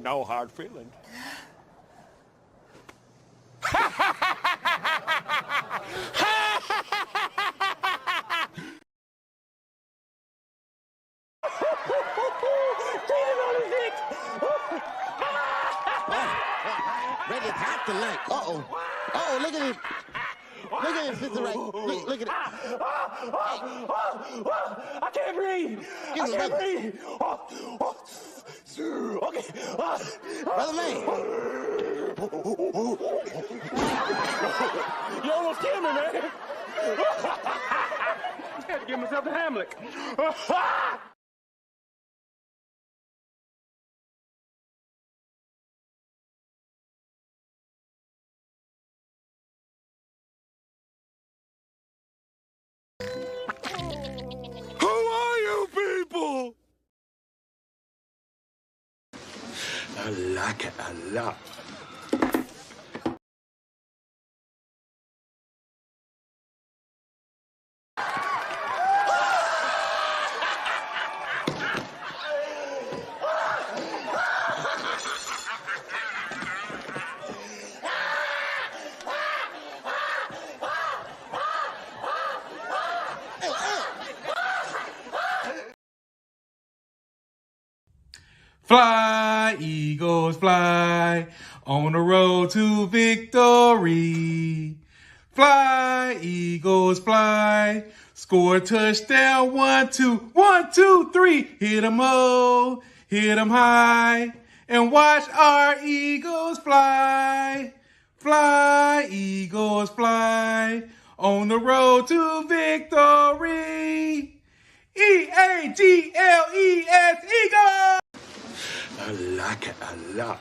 No hard feelings. Ready to pack the leg. Uh-oh. Uh-oh, look at him. Look at him, Fitz right. Look at it. I can't breathe. Give I me can't brother. breathe. Okay. Brother man. You almost killed me, man. I had to give myself the Hamlet. Who are you people? I like it a lot. Fly, Eagles, fly, on the road to victory. Fly, Eagles, fly, score a touchdown, 1, 2, 1, 2, 3. Hit 'em low, hit 'em high, and watch our Eagles fly. Fly, Eagles, fly, on the road to victory. E-A-G-L-E-S, Eagles! I like it a lot.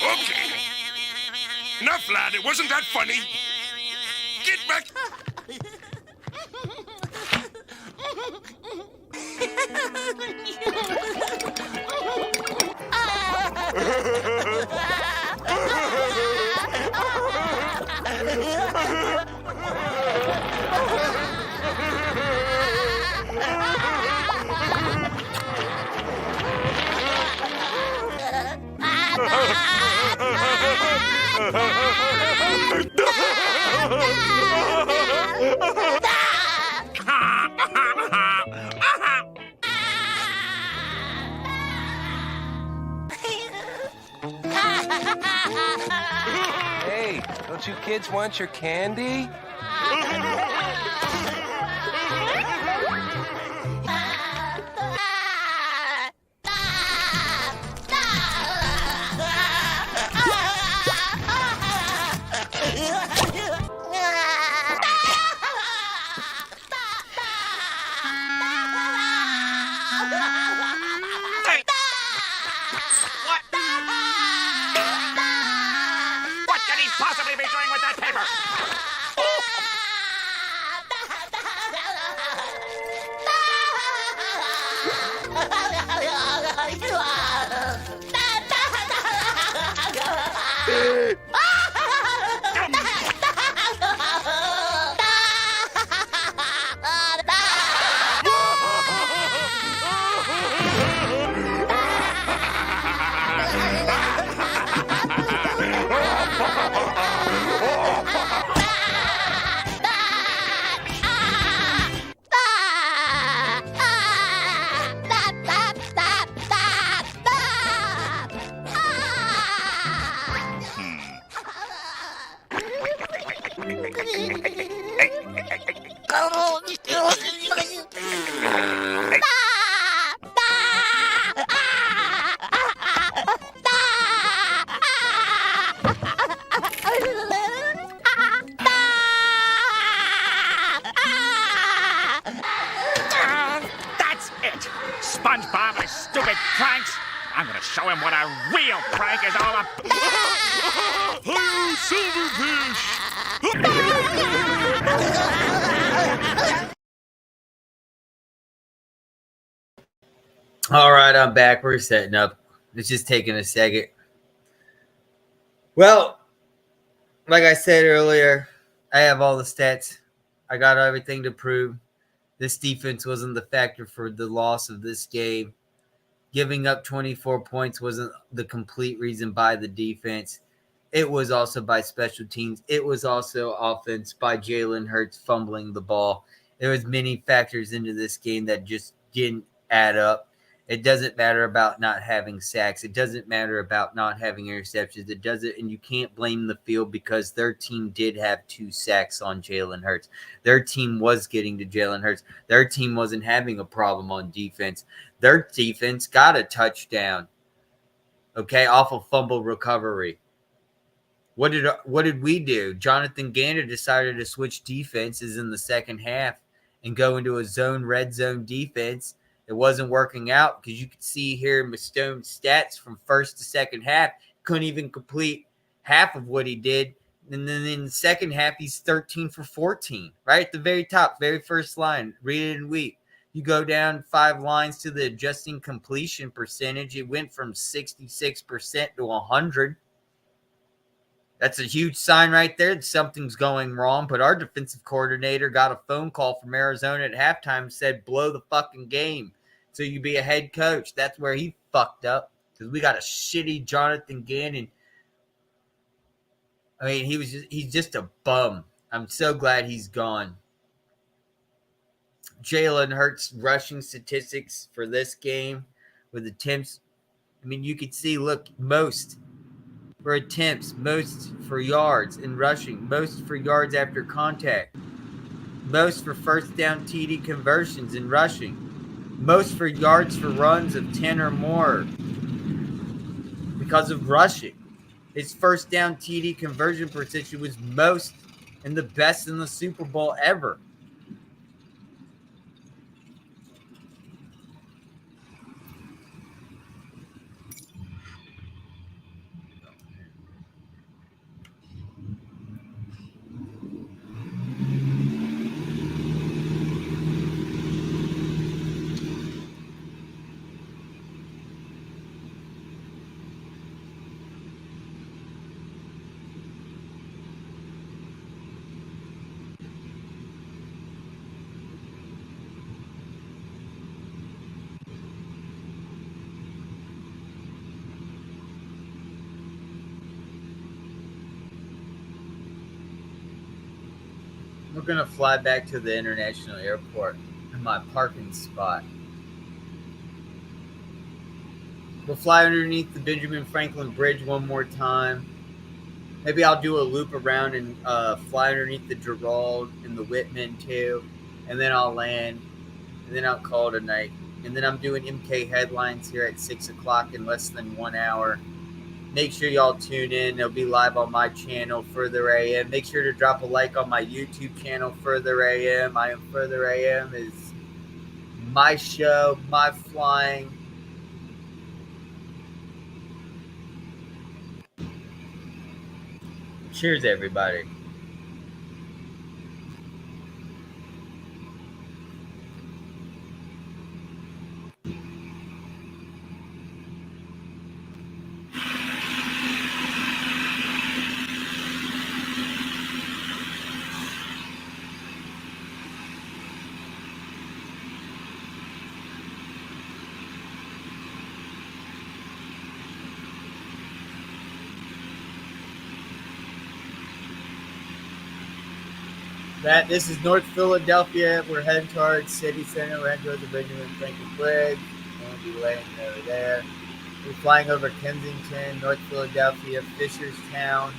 Okay. Enough, lad. It wasn't that funny. Get back. Hey, don't you kids want your candy? What could he possibly be doing with that paper? SpongeBob and his stupid pranks. I'm gonna show him what a real prank is all about. Hello, silverfish! All right, I'm back. We're setting up. It's just taking a second. Well, like I said earlier, I have all the stats. I got everything to prove. This defense wasn't the factor for the loss of this game. Giving up 24 points wasn't the complete reason by the defense. It was also by special teams. It was also offense by Jalen Hurts fumbling the ball. There was many factors into this game that just didn't add up. It doesn't matter about not having sacks. It doesn't matter about not having interceptions. It doesn't, and you can't blame the field because their team did have 2 sacks on Jalen Hurts. Their team was getting to Jalen Hurts. Their team wasn't having a problem on defense. Their defense got a touchdown, okay, off of fumble recovery. What did we do? Jonathan Gannon decided to switch defenses in the second half and go into a red zone defense. It wasn't working out because you could see here in Stone's stats from first to second half, couldn't even complete half of what he did. And then in the second half, he's 13 for 14, right at the very top, very first line. Read it and weep. You go down 5 lines to the adjusting completion percentage. It went from 66% to 100. That's a huge sign right there that something's going wrong. But our defensive coordinator got a phone call from Arizona at halftime and said, blow the fucking game so you be a head coach. That's where he fucked up because we got a shitty Jonathan Gannon. I mean, he's just a bum. I'm so glad he's gone. Jalen Hurts' rushing statistics for this game with attempts. I mean, you could see, look, most for attempts, most for yards in rushing, most for yards after contact, most for first down TD conversions in rushing, most for yards for runs of 10 or more because of rushing. His first down TD conversion percentage was most and the best in the Super Bowl ever. We're going to fly back to the international airport in my parking spot. We'll fly underneath the Benjamin Franklin Bridge one more time. Maybe I'll do a loop around and fly underneath the Gerald and the Whitman too. And then I'll land. And then I'll call it a night. And then I'm doing MK headlines here at 6 o'clock in less than 1 hour. Make sure y'all tune in. They'll be live on my channel, Further AM. Make sure to drop a like on my YouTube channel, Further AM. I am Further AM is my show, my flying. Cheers, everybody. This is North Philadelphia. We're heading towards City Center. We're heading towards the Benjamin Franklin Bridge. We'll be landing over there. We're flying over Kensington, North Philadelphia, Fisherstown.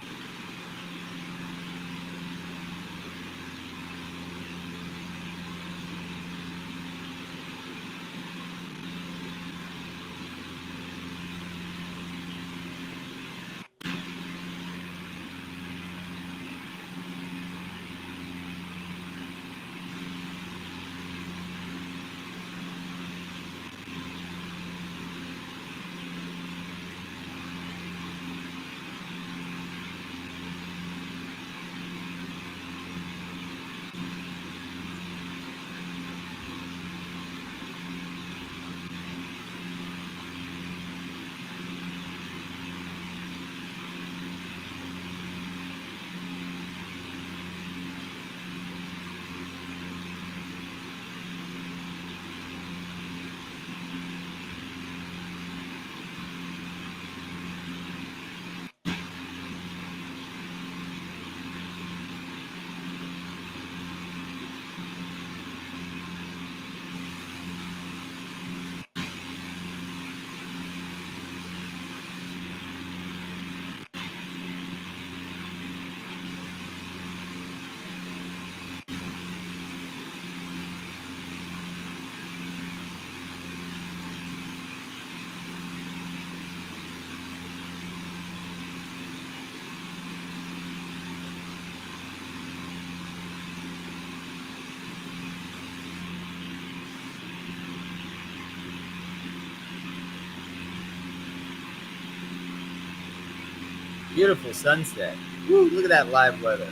Beautiful sunset. Woo, look at that live weather.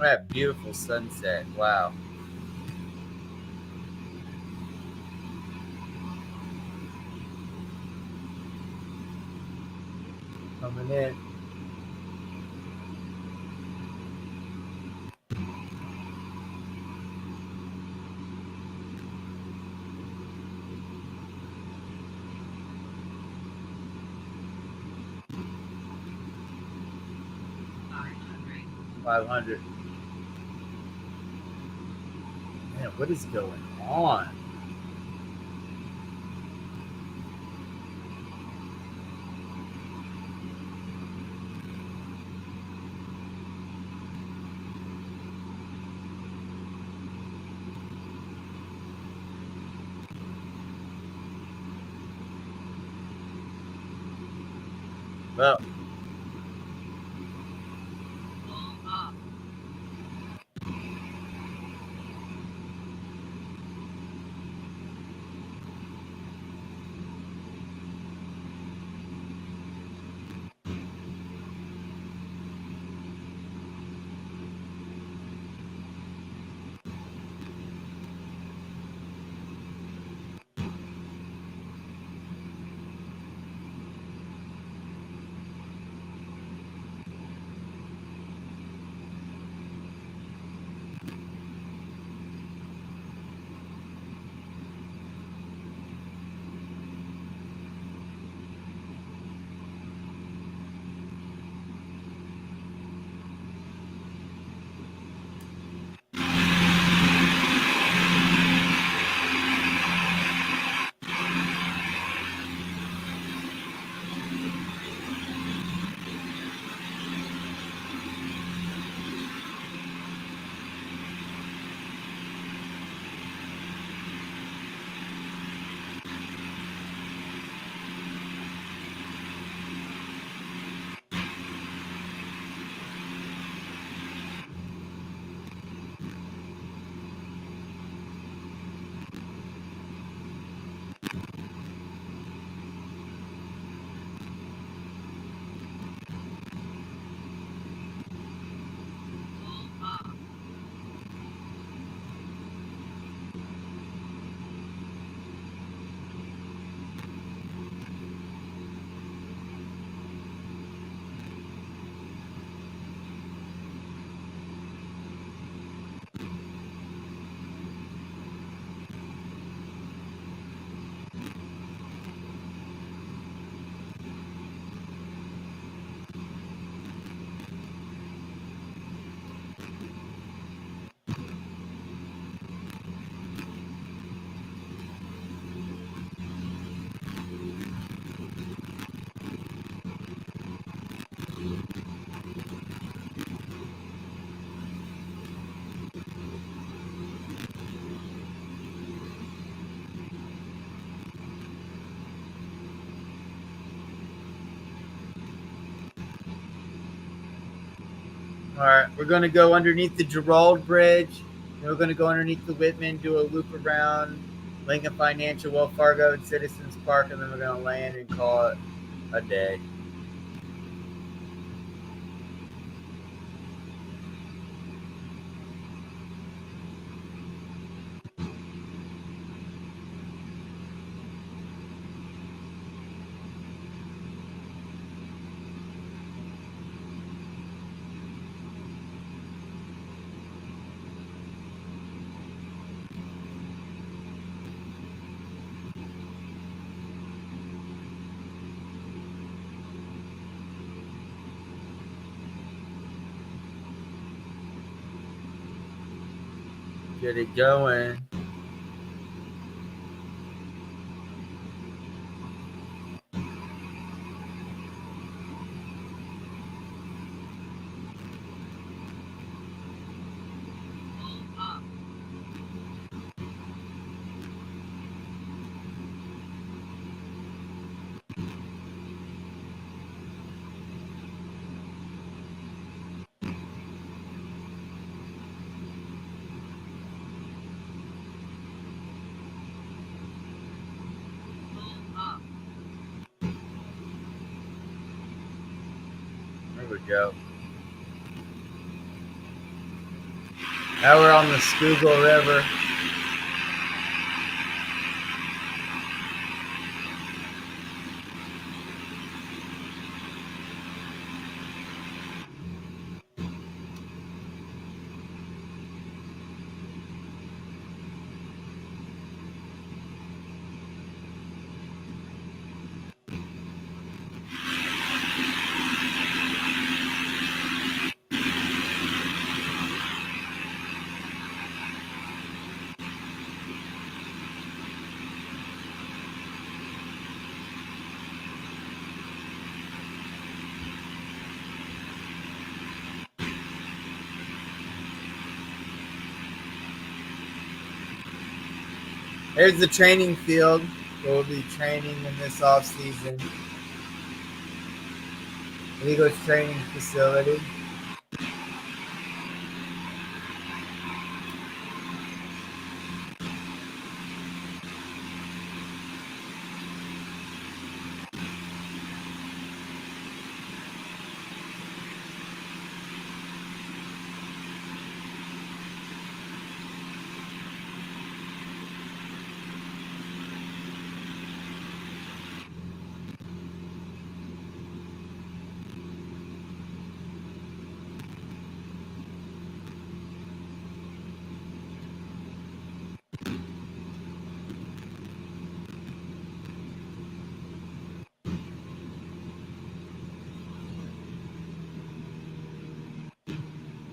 What a beautiful sunset. Wow. Coming in. $500. 500. Man, what is going on? Well, All right, we're going to go underneath the Gerald Bridge. Then we're going to go underneath the Whitman, do a loop around Lincoln Financial, Wells Fargo, and Citizens Park, and then we're going to land and call it a day. Get it going. There we go. Now we're on the Schuylkill River. There's the training field where we'll be training in this off season. Eagles training facility.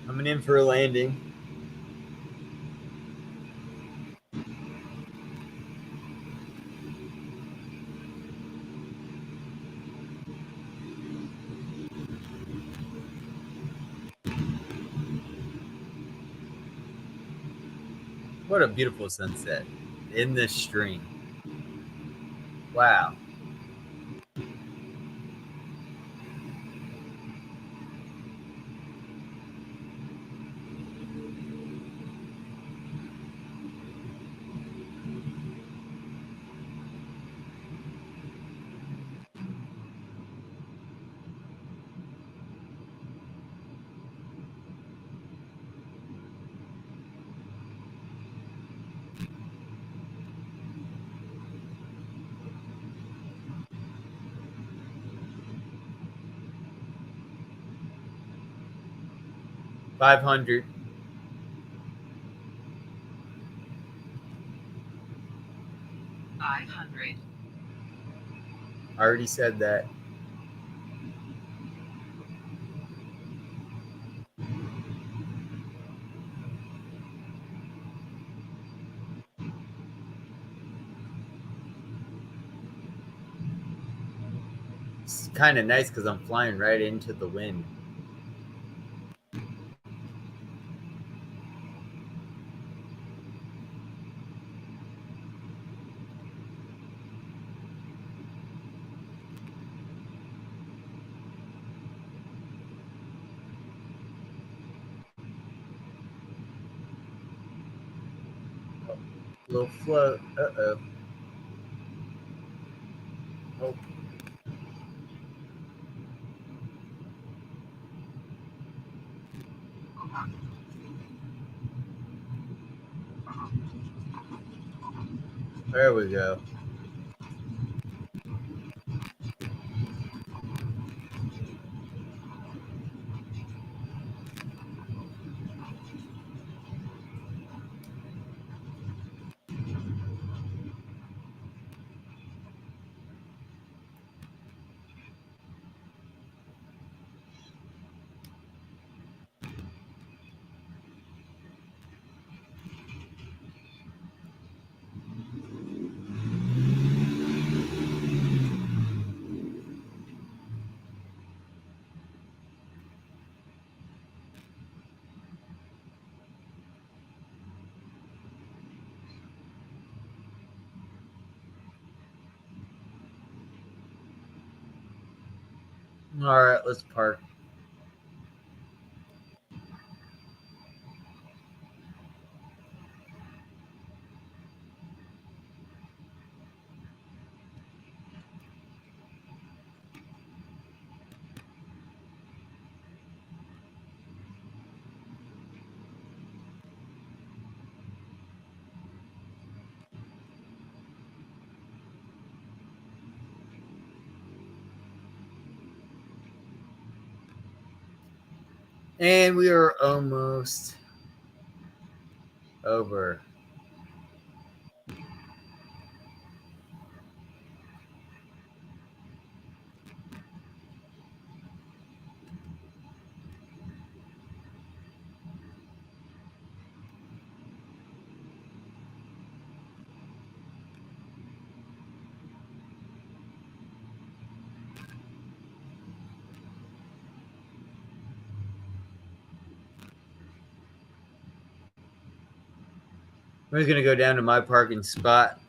Coming in for a landing. What a beautiful sunset in this stream. Wow. $500. $500. I already said that. It's kind of nice because I'm flying right into the wind. Little float. Uh-oh. Oh. There we go. All right, let's park. And we are almost over. We're going to go down to my parking spot.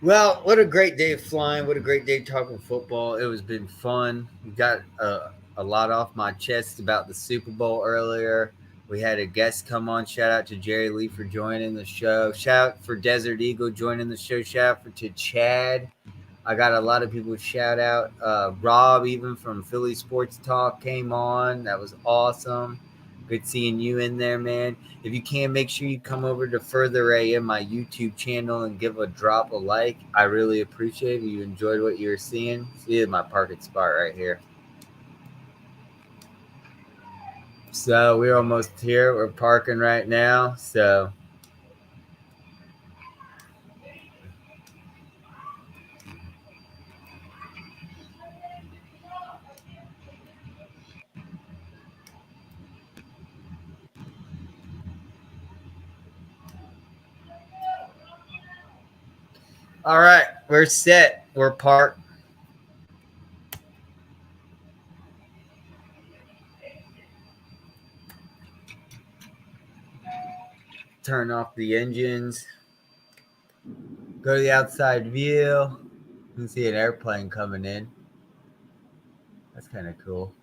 Well, what a great day of flying. What a great day talking football. It was been fun. We got a lot off my chest about the Super Bowl earlier. We had a guest come on. Shout out to Jerry Lee for joining the show. Shout out for Desert Eagle joining the show. Shout out to Chad. I got a lot of people shout out. Rob, even from Philly Sports Talk, came on. That was awesome. Good seeing you in there, man. If you can, make sure you come over to Further AM, my YouTube channel, and give a drop a like. I really appreciate it. You enjoyed what you were seeing. See my parking spot right here. So we're almost here. We're parking right now. So all right, we're set. We're parked. Turn off the engines. Go to the outside view. You can see an airplane coming in. That's kind of cool.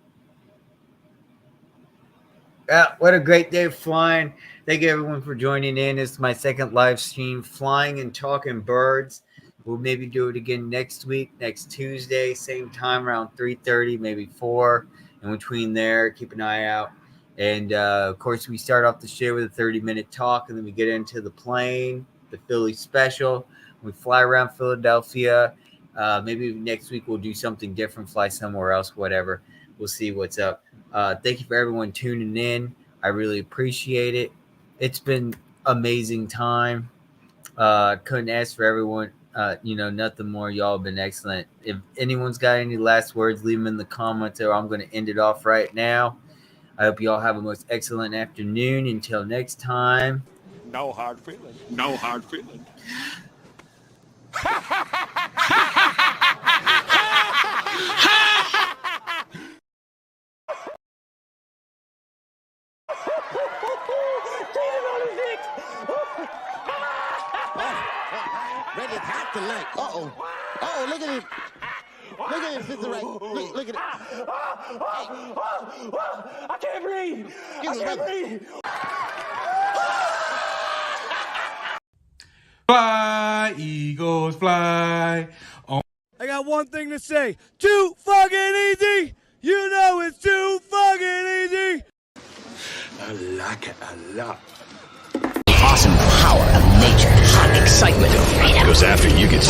Yeah, what a great day of flying. Thank you, everyone, for joining in. It's my second live stream, Flying and Talking Birds. We'll maybe do it again next week, next Tuesday, same time, around 3:30, maybe 4. In between there, keep an eye out. And, of course, we start off the show with a 30-minute talk, and then we get into the plane, the Philly special. We fly around Philadelphia. Maybe next week we'll do something different, fly somewhere else, whatever. We'll see what's up. Thank you for everyone tuning in. I really appreciate it. It's been amazing time. Couldn't ask for everyone. Nothing more. Y'all have been excellent. If anyone's got any last words, leave them in the comments, or I'm going to end it off right now. I hope you all have a most excellent afternoon. Until next time. No hard feelings. No hard feelings. Ready to pack the light. Uh-oh. Uh-oh, look at him. Look at him, Sister Right. Look at it. I can't breathe. I can't breathe. Fly, Eagles, fly. I got one thing to say. Too fucking easy. You know it's too fucking easy. I like it a lot. Awesome power of nature, hot excitement of freedom. Because after you get